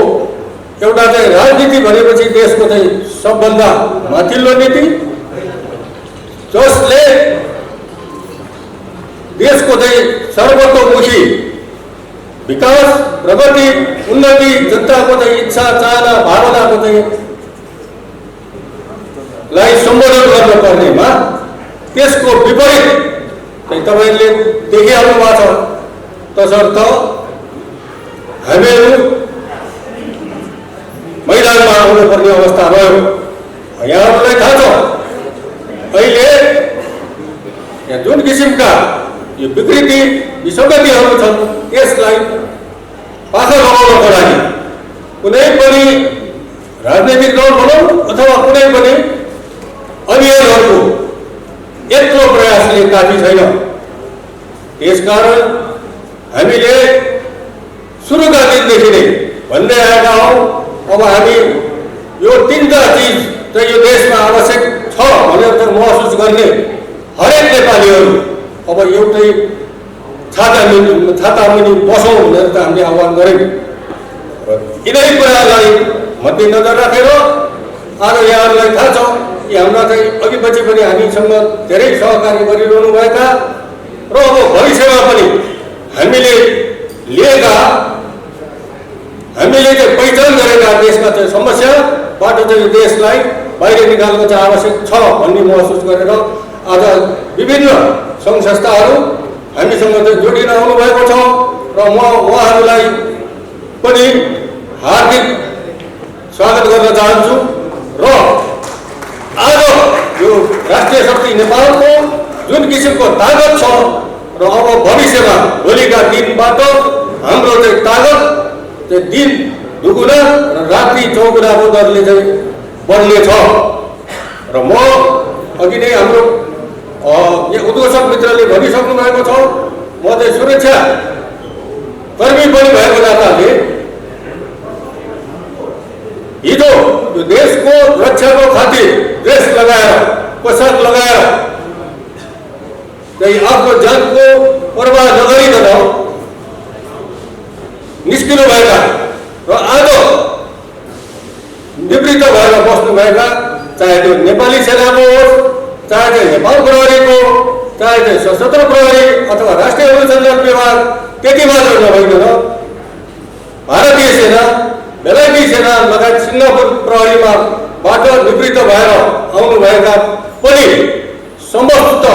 एउटा चाहिँ राजनीति भनेपछि देशको चाहिँ सबभन्दा माथिल्लो नीति जसले देशको चाहिँ सर्वतोमुखी विकास प्रगति उन्नति जनताको चाहिँ इच्छा चाहना भावनाको चाहिँ लाई सम्बोधन गर्नुपर्नेमा त्यसको विपरीत चाहिँ तपाईँले देखिहाल्नु भएको छ। तसर्थ हामीहरू मैदानमा आउनुपर्ने अवस्था रह्यो। यहाँहरूलाई थाहा छ अहिले यहाँ जुन किसिमका यो विकृति विसङ्गतिहरू छन् यसलाई पाखा लगाउनको लागि कुनै पनि राजनैतिक दल भनौँ अथवा कुनै पनि अभियानहरूको यत्रो प्रयासले काफी छैन। त्यसकारण हामीले सुरुका दिनदेखि नै भन्दै आएका हौँ अब हामी यो तीनटा चिज चाहिँ यो देशमा आवश्यक छ भनेर चाहिँ महसुस गर्ने हरेक नेपालीहरू अब एउटै छाता मुनि बसौँ भनेर त हामीले आह्वान गऱ्यौँ। र यिनै कुरालाई मध्यनजर राखेर आज यहाँहरूलाई थाहा छ कि हाम्रा चाहिँ अघि पछि पनि हामीसँग धेरै सहकार्य गरिरहनु भएका र अब भविष्यमा पनि हामीले लिएका हामीले चाहिँ पहिचान गरेका देशका चाहिँ समस्याबाट चाहिँ देशलाई बाहिर निकाल्न चाहिँ आवश्यक छ भन्ने महसुस गरेर आज विभिन्न सङ्घ संस्थाहरू हामीसँग चाहिँ जोडिन आउनु भएको छ र म उहाँहरूलाई पनि हार्दिक स्वागत गर्न चाहन्छु। र आज यो राष्ट्रिय शक्ति नेपालको जुन किसिमको तागत छ र अब भविष्यमा भोलिका दिनबाट हाम्रो चाहिँ तागत चाहिँ दिन दुगुना र राति चौगुनाको दरले चाहिँ बढ्नेछ। र म अघि नै हाम्रो यहाँ उद्घोषक मित्रले भनिसक्नु भएको छ म चाहिँ सुरक्षा कर्मी पनि भएको नाताले हिजो यो देशको रक्षाको खातिर ड्रेस लगाएर पोसाक लगाएर चाहिँ आफ्नो जानको परवाह नगरिकन निस्किनु भएका र आज निवृत्त भएर बस्नुभएका चाहे त्यो नेपाली सेनाको होस् चाहे चाहिँ नेपाल प्रहरीको चाहे चाहिँ सशस्त्र प्रहरी अथवा राष्ट्रिय अनुसन्धान विभाग त्यति मात्र नभइकन भारतीय सेना बेलायती सेना लगायत सिङ्गापुर प्रहरीबाट निवृत्त भएर आउनुभएका पनि समस्त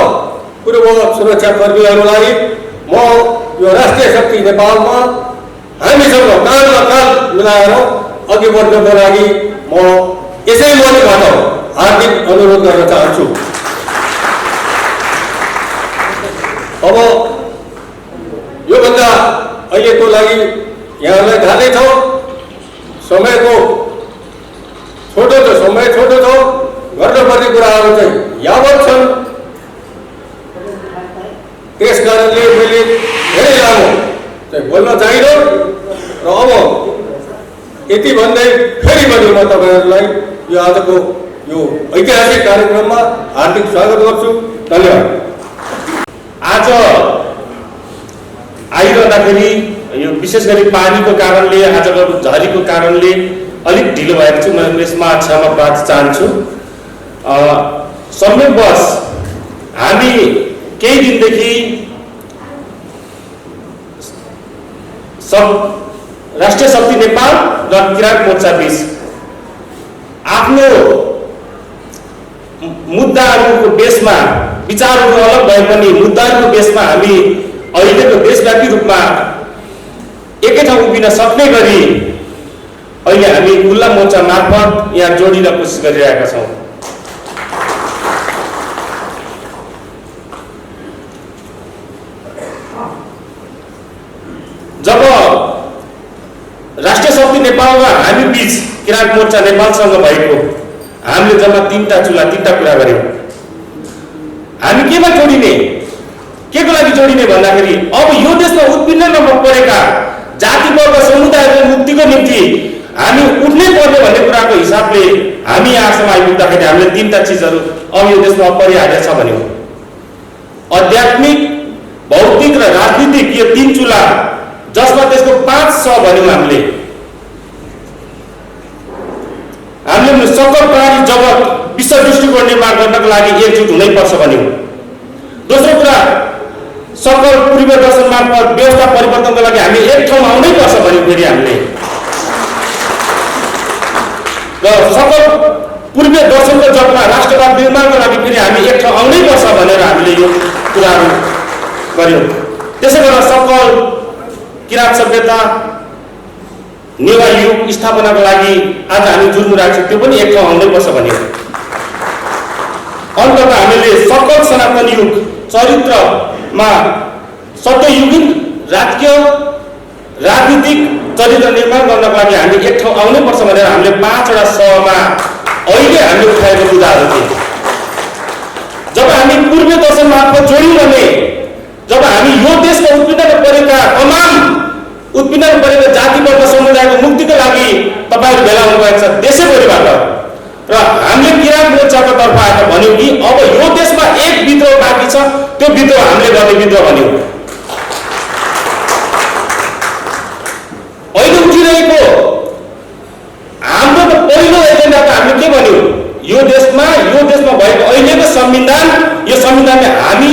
पूर्व सुरक्षा कर्मीहरूलाई म यो राष्ट्रिय शक्ति नेपालमा हामीसँग काँधमा काँध मिलाएर अघि बढ्नको लागि म यसै मनबाट हार्दिक अनुरोध गर्न चाहन्छु। अब योभन्दा अहिलेको लागि यहाँहरूलाई थाहा नै छ समयको समय छोटो छ गर्नुपर्ने कुराहरू चाहिँ यावत छन्। त्यस कारणले मैले धेरै लामो चाहिँ बोल्न चाहिनँ र अब यति भन्दै फेरि पनि म तपाईँहरूलाई यो आजको यो ऐतिहासिक कार्यक्रममा हार्दिक स्वागत गर्छु। धन्यवाद। आज आइरहँदाखेरि यो विशेष गरी पानीको कारणले आजको झरीको कारणले अलिक ढिलो भएको छु। म यसमा क्षमा प्रार्थना चाहन्छु। संयोगवश हामी केही दिनदेखि राष्ट्रिय शक्ति नेपाल र किराँत मोर्चा बीच आफ्नो मुद्दाहरूको बेसमा विचारहरू अलग भए पनि मुद्दाहरूको बेसमा हामी अहिलेको देशव्यापी रूपमा एकै ठाउँ उभिन सक्ने गरी अहिले हामी खुल्ला मोर्चा मार्फत यहाँ जोडिन कोसिस गरिरहेका छौँ। जब राष्ट्रिय शक्ति नेपाल र हामी बीच किराँत मोर्चा नेपालसँग भएको हामीले जम्मा तीनटा कुरा गर्यौँ। हामी केमा जोडिने के को लागि जोडिने भन्दाखेरि अब यो देशमा उत्पीडनमा परेका जाति वर्ग समुदायको मुक्तिको निम्ति हामी उठ्नै पर्ने भन्ने कुराको हिसाबले हामी यहाँसम्म आइपुग्दाखेरि हामीले तीनटा चिजहरू अब यो देशमा परिहालेको छ भन्यो। आध्यात्मिक, भौतिक र राजनीतिक यो तीन चुला, जसमा त्यसको 5 स भन्यौँ हामीले सकल प्राणी जगत विश्व दृष्टिकोण निर्माण गर्नको लागि एकजुट हुनैपर्छ भन्यौँ। दोस्रो कुरा, सकल पूर्वीय दर्शन मार्फत व्यवस्था परिवर्तनको लागि हामी एक ठाउँमा आउनैपर्छ भन्यौँ फेरि हामीले। र सकल पूर्वीय दर्शनको जगमा राष्ट्रवाद निर्माणको लागि फेरि हामी एक ठाउँ आउनैपर्छ भनेर हामीले यो कुराहरू गर्यौँ। त्यसै गरेर सकल किराँत सभ्यता नेवा युग स्थापनाको लागि आज हामी जुर्मुराएको छौँ, त्यो पनि एक ठाउँ आउनैपर्छ भन्यो। अन्ततः हामीले सकल सनातन युग चरित्रमा सत्ययुगीन राजकीय राजनीतिक चरित्र निर्माण गर्नको लागि हामी एक ठाउँ आउनैपर्छ भनेर हामीले 5वटा समा अहिले हामीले उठाएको मुद्दाहरू थिए। जब हामी पूर्वीय दर्शन मार्फत जोड्यौँ भने, जब हामी यो देशमा उत्पीडन परेका तमाम उत्पीडन परेका जाति वर्ग समुदायको मुक्तिको लागि तपाईँहरू भेला हुनुभएको छ देशैभरिबाट, र हामीले किराँत मोर्चाको तर्फ आएर भन्यौँ कि अब यो देशमा एक विद्रोह बाँकी छ, त्यो विद्रोह हामीले गर्ने विद्रोह भन्यौँ। अहिले उठिरहेको हाम्रो त पहिलो एजेन्डा त हामीले के भन्यौँ, यो देशमा भएको अहिलेको संविधान, यो संविधानले हामी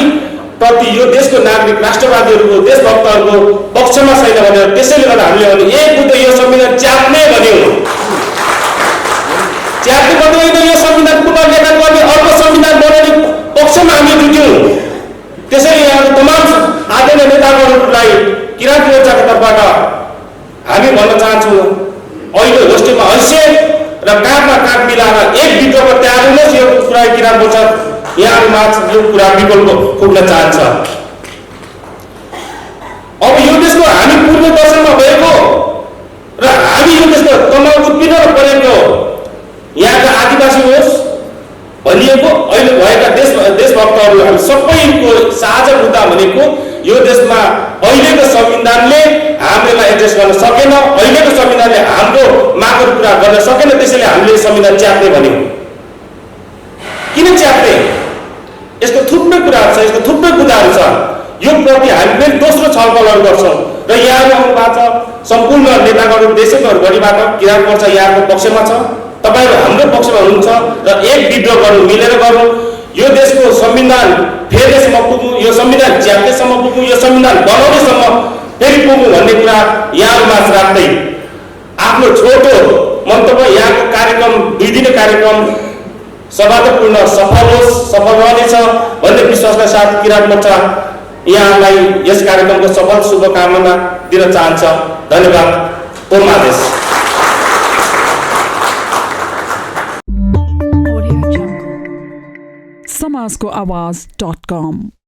प्रति यो देशको नागरिक राष्ट्रवादीहरूको देशभक्तहरूको पक्षमा छैन भनेर, त्यसैले गर्दा हामीले भन्यौँ एक बुद्ध यो संविधान च्याप्ने भन्यौँ। च्याप्ने मात्रै होइन, यो संविधान पुनर्लेखन गर्ने अर्को संविधान बनाउने पक्षमा हामी जुट्यौँ। त्यसैले यहाँ तमाम आदरणीय नेतागणहरूलाई किराँत मोर्चाको तर्फबाट हामी भन्न चाहन्छौँ, अहिले होस्टेलमा हैसियत र काँधमा काँध मिलाएर एक विद्रोहमा तयार हुनुहोस्। यो कुरा किराँत मोर्चा यहाँहरूमा यो कुरा विकल्प पुग्न चाहन्छ। अब यो देशको हामी पूर्व दर्शनमा भएको र हामी यो देशको तमाम उत्पीडन परेको यहाँका आदिवासी होस् भनिएको अहिले भएका देशभक्तहरू हामी सबैको साझा मुद्दा भनेको यो देशमा अहिलेको संविधानले हामीलाई एड्रेस गर्न सकेन, अहिलेको संविधानले हाम्रो मागहरू पुरा गर्न सकेन, त्यसैले हामीले संविधान च्याप्ने भन्यौँ। किन च्याप्ने? यसको थुप्रै कुराहरू छ, यसको थुप्रै मुद्दाहरू छ। यो प्रति हामी फेरि दोस्रो छलफलहरू गर्छौँ र यहाँहरू आउनुभएको छ सम्पूर्ण नेतागण देशैभरिबाट किराँत मोर्चा यहाँको पक्षमा छ, तपाईँहरू हाम्रो पक्षमा हुनुहुन्छ र एक विद्रोह गर्नु, मिलेर गर्नु, यो देशको संविधान फेर्नेसम्म पुग्नु, यो संविधान च्याप्नेसम्म पुग्नु, यो संविधान बनाउनेसम्म फेरि पुग्नु भन्ने कुरा यहाँहरूमा राख्दै आफ्नो छोटो मन्तव्य, यहाँको कार्यक्रम 2 दिने कार्यक्रम सफलतापूर्ण सफल होस्, सफल रहनेछ भन्ने विश्वासका साथ किराँत मोर्चा यहाँलाई यस कार्यक्रमको सफल शुभकामना दिन चाहन्छ। धन्यवाद। ओम आदेश। समाजको आवाज.com